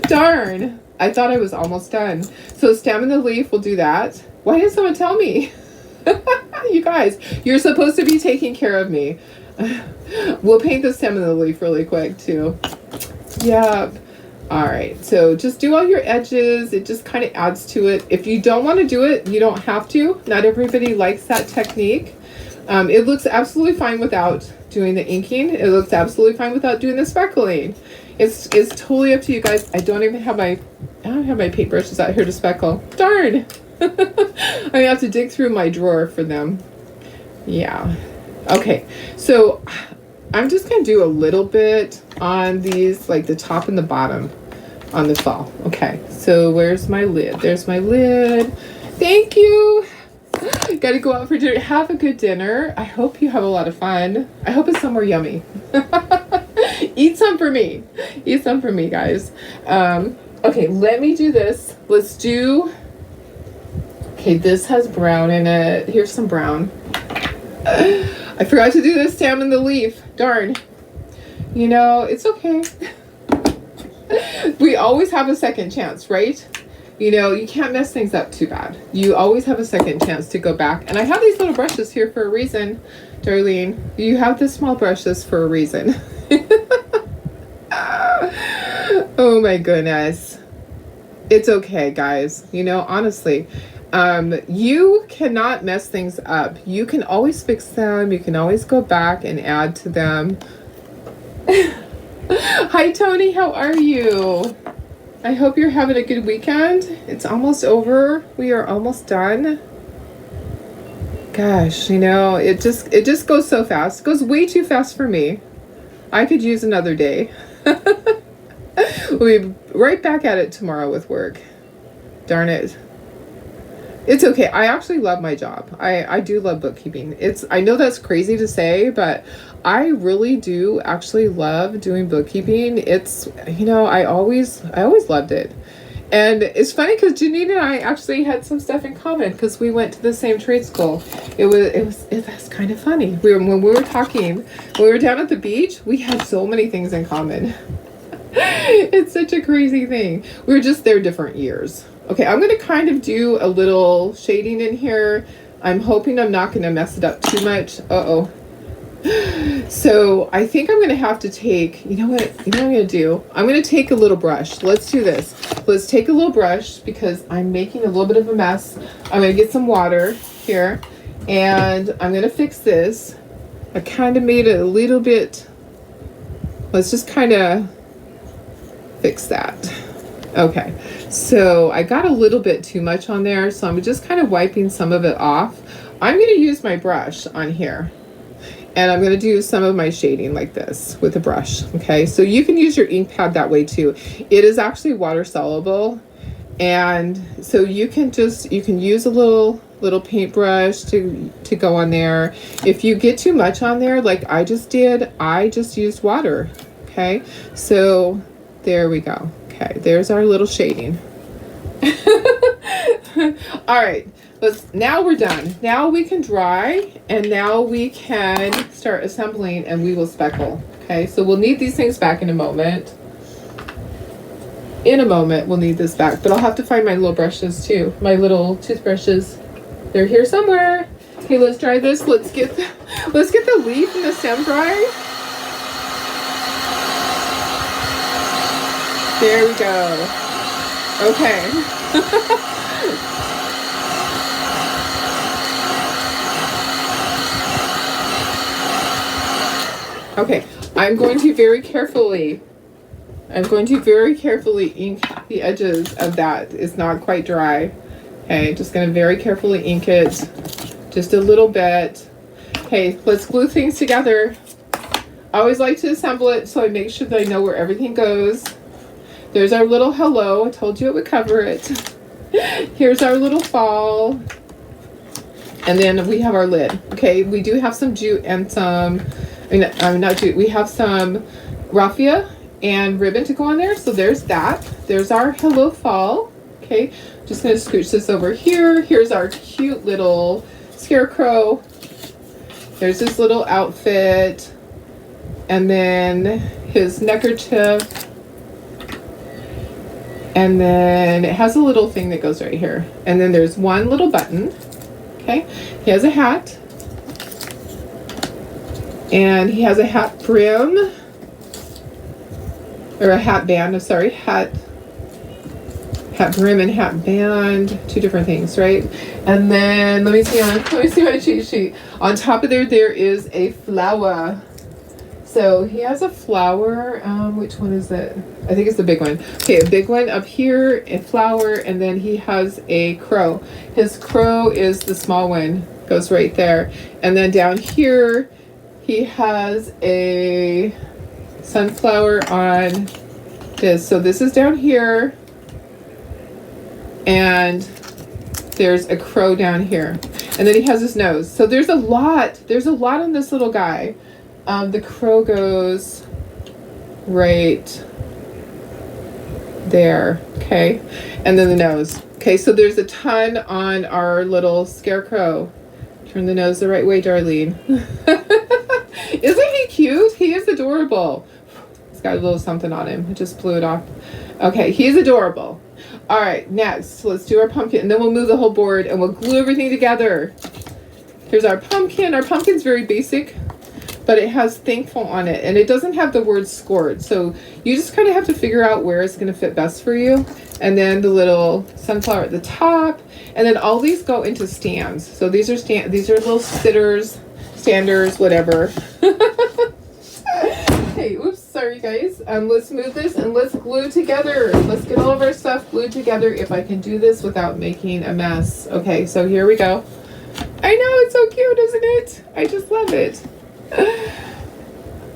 Darn. I thought I was almost done. So stem and the leaf, we'll do that. Why didn't someone tell me? You guys, you're supposed to be taking care of me. We'll paint the stem and the leaf really quick too. Yep. All right, so just do all your edges. It just kind of adds to it. If you don't want to do it, you don't have to. Not everybody likes that technique. It looks absolutely fine without doing the inking. It looks absolutely fine without doing the speckling. It's totally up to you guys. I don't have my paintbrushes out here to speckle. Darn. I'm gonna have to dig through my drawer for them. Yeah. Okay, so I'm just gonna do a little bit on these, like the top and the bottom on the fall. Okay, so where's my lid? There's my lid. Thank you. Gotta go out for dinner. Have a good dinner. I hope you have a lot of fun. I hope it's somewhere yummy. Eat some for me. Eat some for me, guys. Okay, let me do this. Let's do... Okay, this has brown in it. Here's some brown. I forgot to do this stem in the leaf. Darn. You know, it's okay. We always have a second chance, right? You know, you can't mess things up too bad. You always have a second chance to go back. And I have these little brushes here for a reason, Darlene. You have the small brushes for a reason. Oh my goodness. It's okay, guys. You know, honestly, you cannot mess things up. You can always fix them. You can always go back and add to them. Hi, Tony. How are you? I hope you're having a good weekend. It's almost over. We are almost done. Gosh, you know, it just goes so fast. It goes way too fast for me. I could use another day. We'll be right back at it tomorrow with work. Darn it. It's okay. I actually love my job. I do love bookkeeping. I know that's crazy to say, but I really do actually love doing bookkeeping. It's, you know, I always loved it. And it's funny because Janine and I actually had some stuff in common because we went to the same trade school. That's kind of funny. When we were down at the beach, we had so many things in common. It's such a crazy thing. We were just there different years. Okay, I'm going to kind of do a little shading in here. I'm hoping I'm not going to mess it up too much. Uh-oh. So I think I'm going to have to take, you know what I'm going to do? I'm going to take a little brush. Let's do this. Let's take a little brush because I'm making a little bit of a mess. I'm going to get some water here and I'm going to fix this. I kind of made it a little bit. Let's just kind of fix that. Okay, so I got a little bit too much on there, so I'm just kind of wiping some of it off. I'm going to use my brush on here, and I'm going to do some of my shading like this with a brush. Okay, so you can use your ink pad that way too. It is actually water soluble, and so you can use a little paintbrush to go on there. If you get too much on there, like I just did, I just used water. Okay, so there we go. Okay, there's our little shading. All right, now we're done. Now we can dry, and now we can start assembling, and we will speckle. Okay, so we'll need these things back in a moment. In a moment, we'll need this back, but I'll have to find my little brushes too. My little toothbrushes. They're here somewhere. Okay, let's dry this. Let's get the leaf and the stem dry. There we go. Okay. Okay, I'm going to very carefully ink the edges of that. It's not quite dry. Okay, just going to very carefully ink it just a little bit. Okay, let's glue things together. I always like to assemble it so I make sure that I know where everything goes. There's our little hello. I told you it would cover it. Here's our little fall. And then we have our lid. Okay, we do have some jute and some, not jute. We have some raffia and ribbon to go on there. So there's that. There's our hello fall. Okay, just going to scooch this over here. Here's our cute little scarecrow. There's his little outfit. And then his neckerchief. And then it has a little thing that goes right here. And then there's one little button. Okay. He has a hat. And he has a hat brim. Or a hat band. I'm sorry. Hat brim and hat band. Two different things, right? And then let me see my cheat sheet. On top of there is a flower. So he has a flower. Which one is that? I think it's the big one. Okay, a big one up here, a flower, and then he has a crow. His crow is the small one, goes right there. And then down here he has a sunflower on this. So this is down here, and there's a crow down here, and then he has his nose. So there's a lot on this little guy. The crow goes right there, okay, and then the nose. Okay, so there's a ton on our little scarecrow. Turn the nose the right way, Darlene. Isn't he cute? He is adorable. He's got a little something on him. I just blew it off. Okay, he's adorable. All right, next, let's do our pumpkin, and then we'll move the whole board, and we'll glue everything together. Here's our pumpkin. Our pumpkin's very basic, but it has thankful on it, and it doesn't have the word scored. So you just kind of have to figure out where it's going to fit best for you. And then the little sunflower at the top, and then all these go into stands. So these are little standers, whatever. Okay, oops, sorry guys. Let's move this and let's glue together. Let's get all of our stuff glued together if I can do this without making a mess. Okay, so here we go. I know, it's so cute, isn't it? I just love it.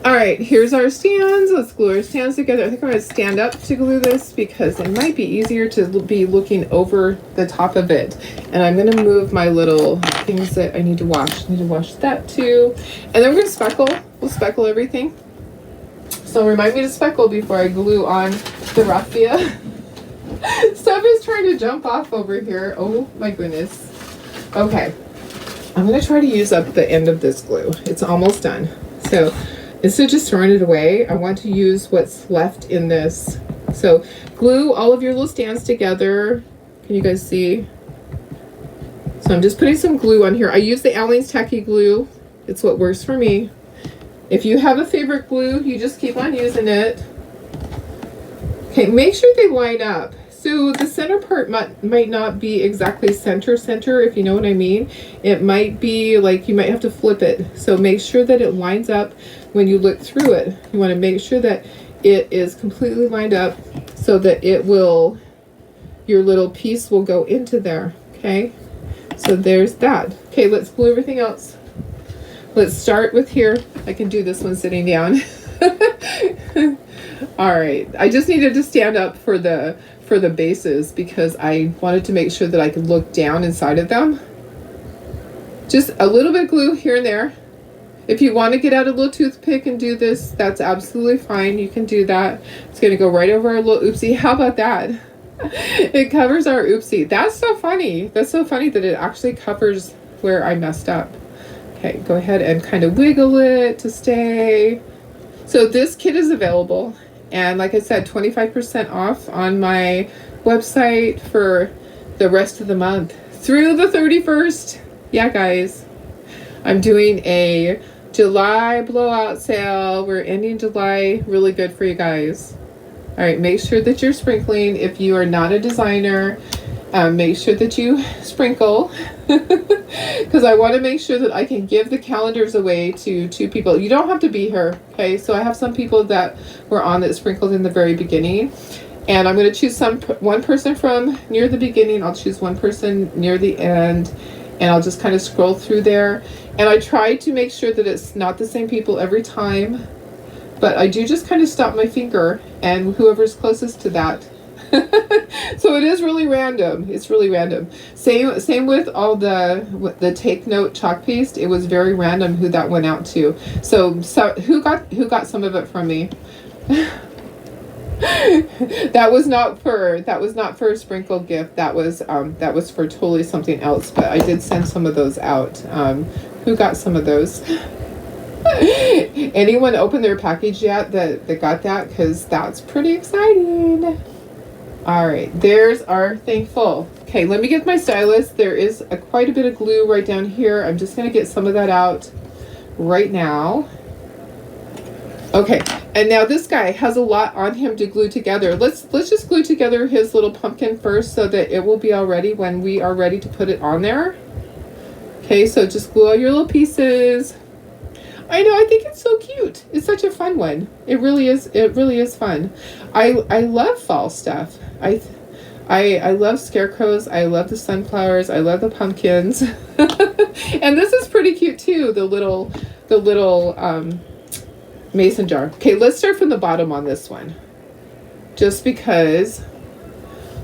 All right, here's our stands. Let's glue our stands together. I think I'm going to stand up to glue this because it might be easier to be looking over the top of it. And I'm going to move my little things that I need to wash. I need to wash that too. And then we're going to speckle. We'll speckle everything. So remind me to speckle before I glue on the raffia. Stuff is trying to jump off over here. Oh my goodness. Okay. I'm going to try to use up the end of this glue. It's almost done. So instead of just throwing it away, I want to use what's left in this. So glue all of your little stands together. Can you guys see? So I'm just putting some glue on here. I use the Aleene's Tacky Glue. It's what works for me. If you have a favorite glue, you just keep on using it. Okay, make sure they line up. So the center part might not be exactly center, if you know what I mean. It might be like you might have to flip it. So make sure that it lines up when you look through it. You want to make sure that it is completely lined up so that it will, your little piece will go into there, okay? So there's that. Okay, let's glue everything else. Let's start with here. I can do this one sitting down. All right, I just needed to stand up for the bases because I wanted to make sure that I could look down inside of them. Just a little bit of glue here and there. If you want to get out a little toothpick and do this, that's absolutely fine. You can do that. It's going to go right over our little oopsie. How about that? It covers our oopsie. That's so funny. That's so funny that it actually covers where I messed up. Okay, go ahead and kind of wiggle it to stay. So this kit is available. And like I said, 25% off on my website for the rest of the month through the 31st. Yeah, guys, I'm doing a July blowout sale. We're ending July really good for you guys. All right, make sure that you're sprinkling. If you are not a designer, make sure that you sprinkle because I want to make sure that I can give the calendars away to 2 people. You don't have to be here, okay? So I have some people that were on that sprinkled in the very beginning, and I'm going to choose one person from near the beginning. I'll choose one person near the end, and I'll just kind of scroll through there. And I try to make sure that it's not the same people every time, but I do just kind of stop my finger and whoever's closest to that. So it is really random. It's really random. Same with all the take note chalk paste. It was very random who that went out to. So who got some of it from me? that was not for a sprinkle gift. That was for totally something else. But I did send some of those out. Who got some of those? Anyone opened their package yet that got that? Because that's pretty exciting. All right, there's our thing full. Okay, let me get my stylus. There is quite a bit of glue right down here. I'm just going to get some of that out right now. Okay, and now this guy has a lot on him to glue together. Let's just glue together his little pumpkin first so that it will be all ready when we are ready to put it on there. Okay, so just glue all your little pieces. I know, I think it's so cute. It's such a fun one. It really is fun. I love fall stuff. I I love scarecrows. I love the sunflowers. I love the pumpkins. And this is pretty cute too. The little mason jar. Okay, let's start from the bottom on this one. Just because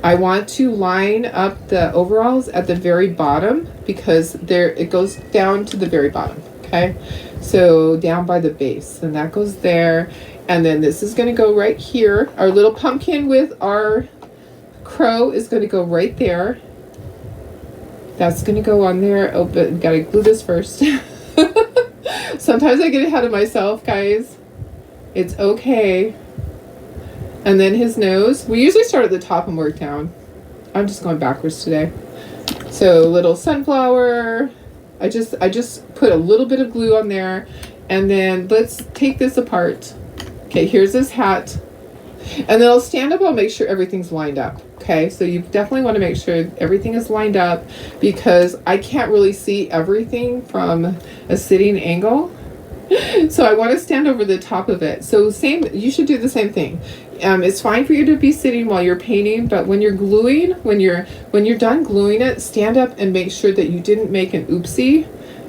I want to line up the overalls at the very bottom, because there it goes down to the very bottom. Okay, so down by the base, and that goes there, and then this is going to go right here. Our little pumpkin with our crow is going to go right there. That's going to go on there. Oh, but gotta glue this first. Sometimes I get ahead of myself, guys. It's okay. And then his nose. We usually start at the top and work down. I'm just going backwards today. So little sunflower. I just put a little bit of glue on there. And then let's take this apart. Okay, here's his hat. And then I'll stand up. I'll make sure everything's lined up. Okay, so you definitely want to make sure everything is lined up, because I can't really see everything from a sitting angle. So I want to stand over the top of it. So you should do the same thing. It's fine for you to be sitting while you're painting, but when you're gluing, when you're done gluing it, stand up and make sure that you didn't make an oopsie.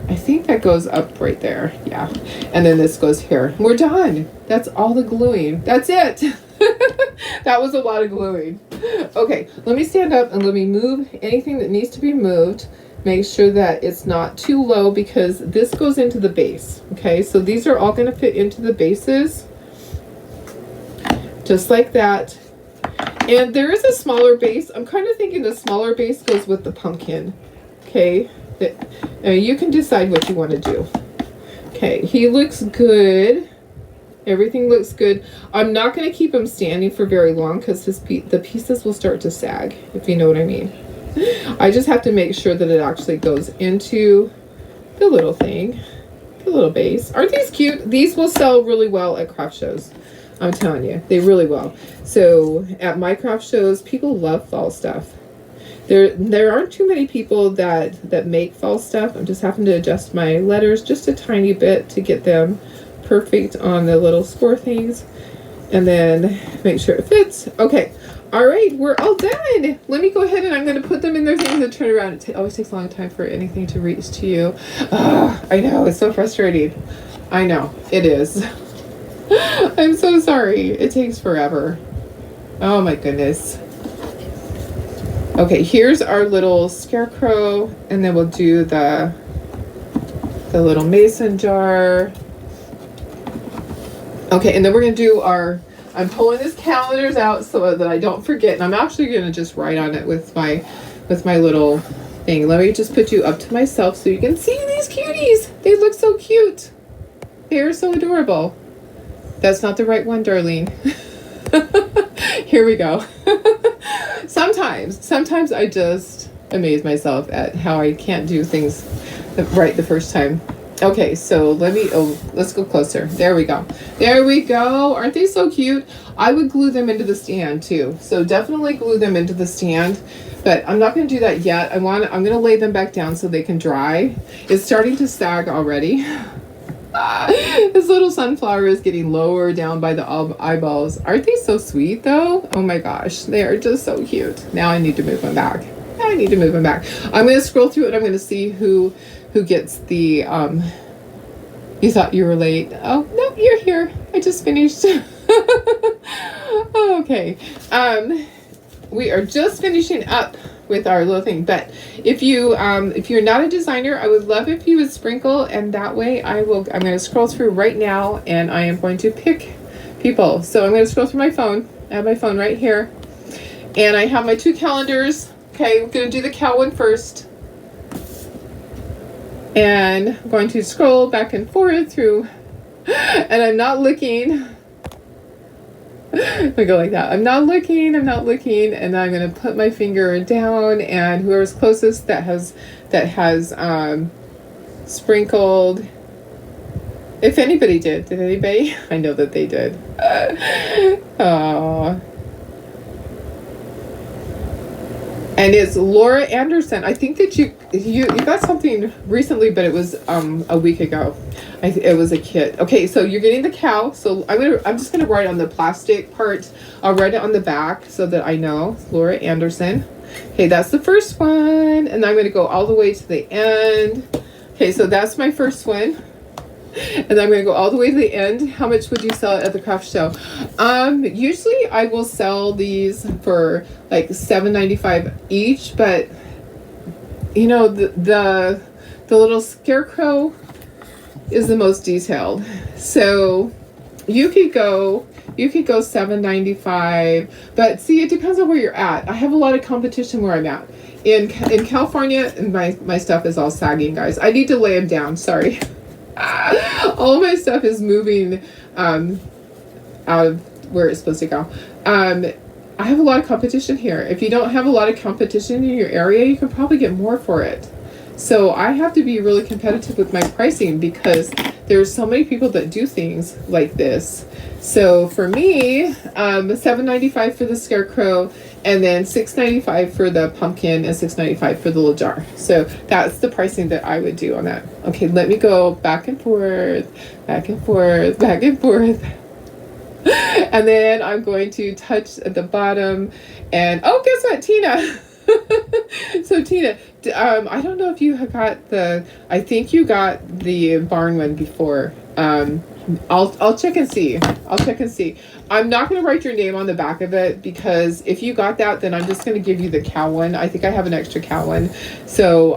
I think that goes up right there. Yeah. And then this goes here. We're done. That's all the gluing. That's it. That was a lot of gluing. Okay, let me stand up and let me move anything that needs to be moved. Make sure that it's not too low, because this goes into the base. Okay, so these are all going to fit into the bases. Just like that. And there is a smaller base. I'm kind of thinking the smaller base goes with the pumpkin. Okay, you can decide what you want to do. Okay, he looks good. Everything looks good. I'm not going to keep him standing for very long, because the pieces will start to sag, if you know what I mean. I just have to make sure that it actually goes into the little thing, the little base. Aren't these cute? These will sell really well at craft shows. I'm telling you, they really will. So at my craft shows, people love fall stuff. There aren't too many people that make fall stuff. I'm just having to adjust my letters just a tiny bit to get them perfect on the little score things, and then make sure it fits. Okay, all right, we're all done. Let me go ahead and I'm going to put them in their things and turn around. It always takes a long time for anything to reach to you. I know, it's so frustrating. I know, it is. I'm so sorry. It takes forever. Oh my goodness. Okay, here's our little scarecrow, and then we'll do the little mason jar. Okay, and then we're going to do I'm pulling these calendars out so that I don't forget. And I'm actually going to just write on it with my little thing. Let me just put you up to myself so you can see these cuties. They look so cute. They are so adorable. That's not the right one, Darlene. Here we go. Sometimes I just amaze myself at how I can't do things right the first time. Okay, so let's go closer. There we go. There we go. Aren't they so cute? I would glue them into the stand too. So definitely glue them into the stand, but I'm not going to do that yet. I'm going to lay them back down so they can dry. It's starting to sag already. This little sunflower is getting lower down by the eyeballs. Aren't they so sweet though? Oh my gosh, they are just so cute. Now I need to move them back. I'm going to scroll through it. I'm going to see who gets the you thought you were late. Oh no, you're here. I just finished. Okay, we are just finishing up with our little thing, but if you're not a designer, I would love if you would sprinkle, and that way I'm going to scroll through right now, and I am going to pick people. So I'm going to scroll through my phone. I have my phone right here, and I have my 2 calendars. Okay, I'm going to do the cow one first. And I'm going to scroll back and forth through, and I'm not looking. I go like that. I'm not looking, and I'm going to put my finger down, and whoever's closest that has sprinkled. If anybody did anybody? I know that they did. Oh. And it's Laura Anderson. I think that you got something recently, but it was a week ago. It was a kit. Okay, so you're getting the cow. So I'm just gonna write on the plastic part. I'll write it on the back so that I know. Laura Anderson. Okay, that's the first one, and I'm gonna go all the way to the end. Okay, so that's my first one. And I'm going to go all the way to the end. How much would you sell it at the craft show? Usually I will sell these for like $7.95 each, but you know, the little scarecrow is the most detailed. So you could go $7.95, but see, it depends on where you're at. I have a lot of competition where I'm at. In California, and my stuff is all sagging, guys. I need to lay them down. Sorry. All of my stuff is moving out of where it's supposed to go. I have a lot of competition here. If you don't have a lot of competition in your area, you can probably get more for it. So I have to be really competitive with my pricing because there's so many people that do things like this. So for me, $7.95 for the scarecrow, and then $6.95 for the pumpkin, and $6.95 for the little jar. So that's the pricing that I would do on that. Okay, let me go back and forth, back and forth, back and forth. And then I'm going to touch at the bottom. And oh, guess what, Tina? So Tina, I don't know if you have got I think you got the barn one before. I'll check and see. I'll check and see. I'm not going to write your name on the back of it because if you got that, then I'm just going to give you the cow one. I think I have an extra cow one. So,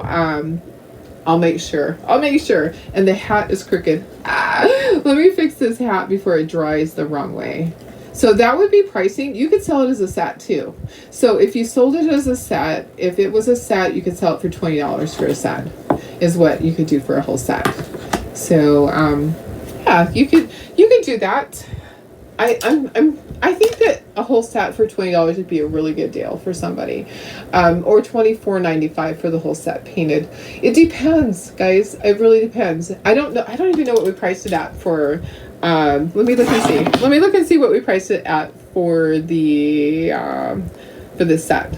I'll make sure. And the hat is crooked. Let me fix this hat before it dries the wrong way. So that would be pricing. You could sell it as a set too. So if you sold it as a set, if it was a set, you could sell it for $20 for a set, is what you could do for a whole set. So, yeah, you could do that. I think that a whole set for $20 would be a really good deal for somebody, or $24.95 for the whole set painted. It depends, guys. It really depends. I don't know. I don't even know what we priced it at for. Let me look and see. Let me look and see what we priced it at for the set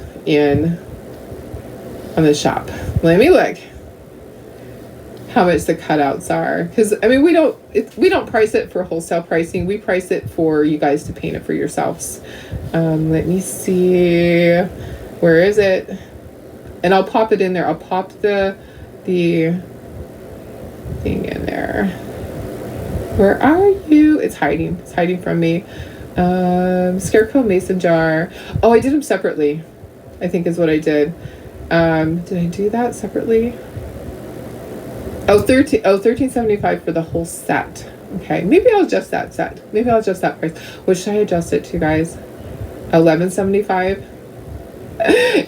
on the shop. Let me look. How much the cutouts are, because I mean we don't price it for wholesale pricing. We price it for you guys to paint it for yourselves. Let me see, where is it? And I'll pop it in there. I'll pop the thing in there. Where are you? It's hiding from me. Scarecrow mason jar. Oh, I did them separately, I think is what I did. Did I do that separately? $13.75 for the whole set. Okay, maybe I'll adjust that set. Maybe I'll adjust that price. What should I adjust it to, guys? $11.75.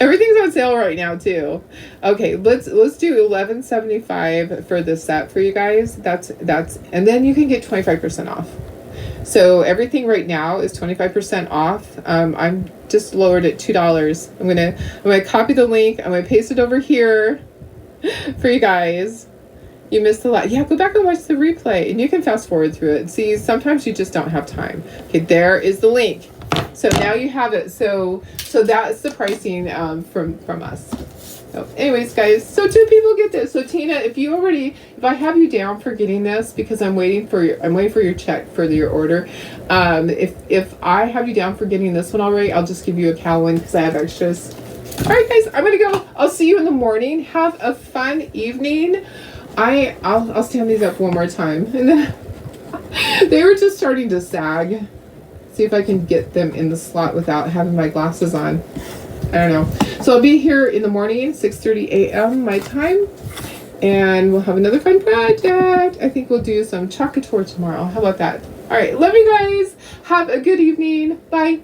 Everything's on sale right now too. Okay, let's do $11.75 for the set for you guys. That's and then you can get 25% off. So everything right now is 25% off. I'm just lowered it $2. I'm gonna copy the link. I'm gonna paste it over here for you guys. You missed a lot. Yeah, go back and watch the replay, and you can fast forward through it. See, sometimes you just don't have time. Okay, there is the link. So now you have it. So that's the pricing from us. So anyways, guys, so 2 people get this. So Tina, if I have you down for getting this, because I'm waiting for your check for your order. If I have you down for getting this one already, I'll just give you a cow one because I have extras. All right, guys, I'm gonna go. I'll see you in the morning. Have a fun evening. I'll stand these up one more time, and then they were just starting to sag. See if I can get them in the slot without having my glasses on. I don't know. So I'll be here in the morning, 6:30 a.m. my time, and we'll have another fun project. I think we'll do some Chalk Couture tomorrow. How about that? All right, love you guys. Have a good evening. Bye.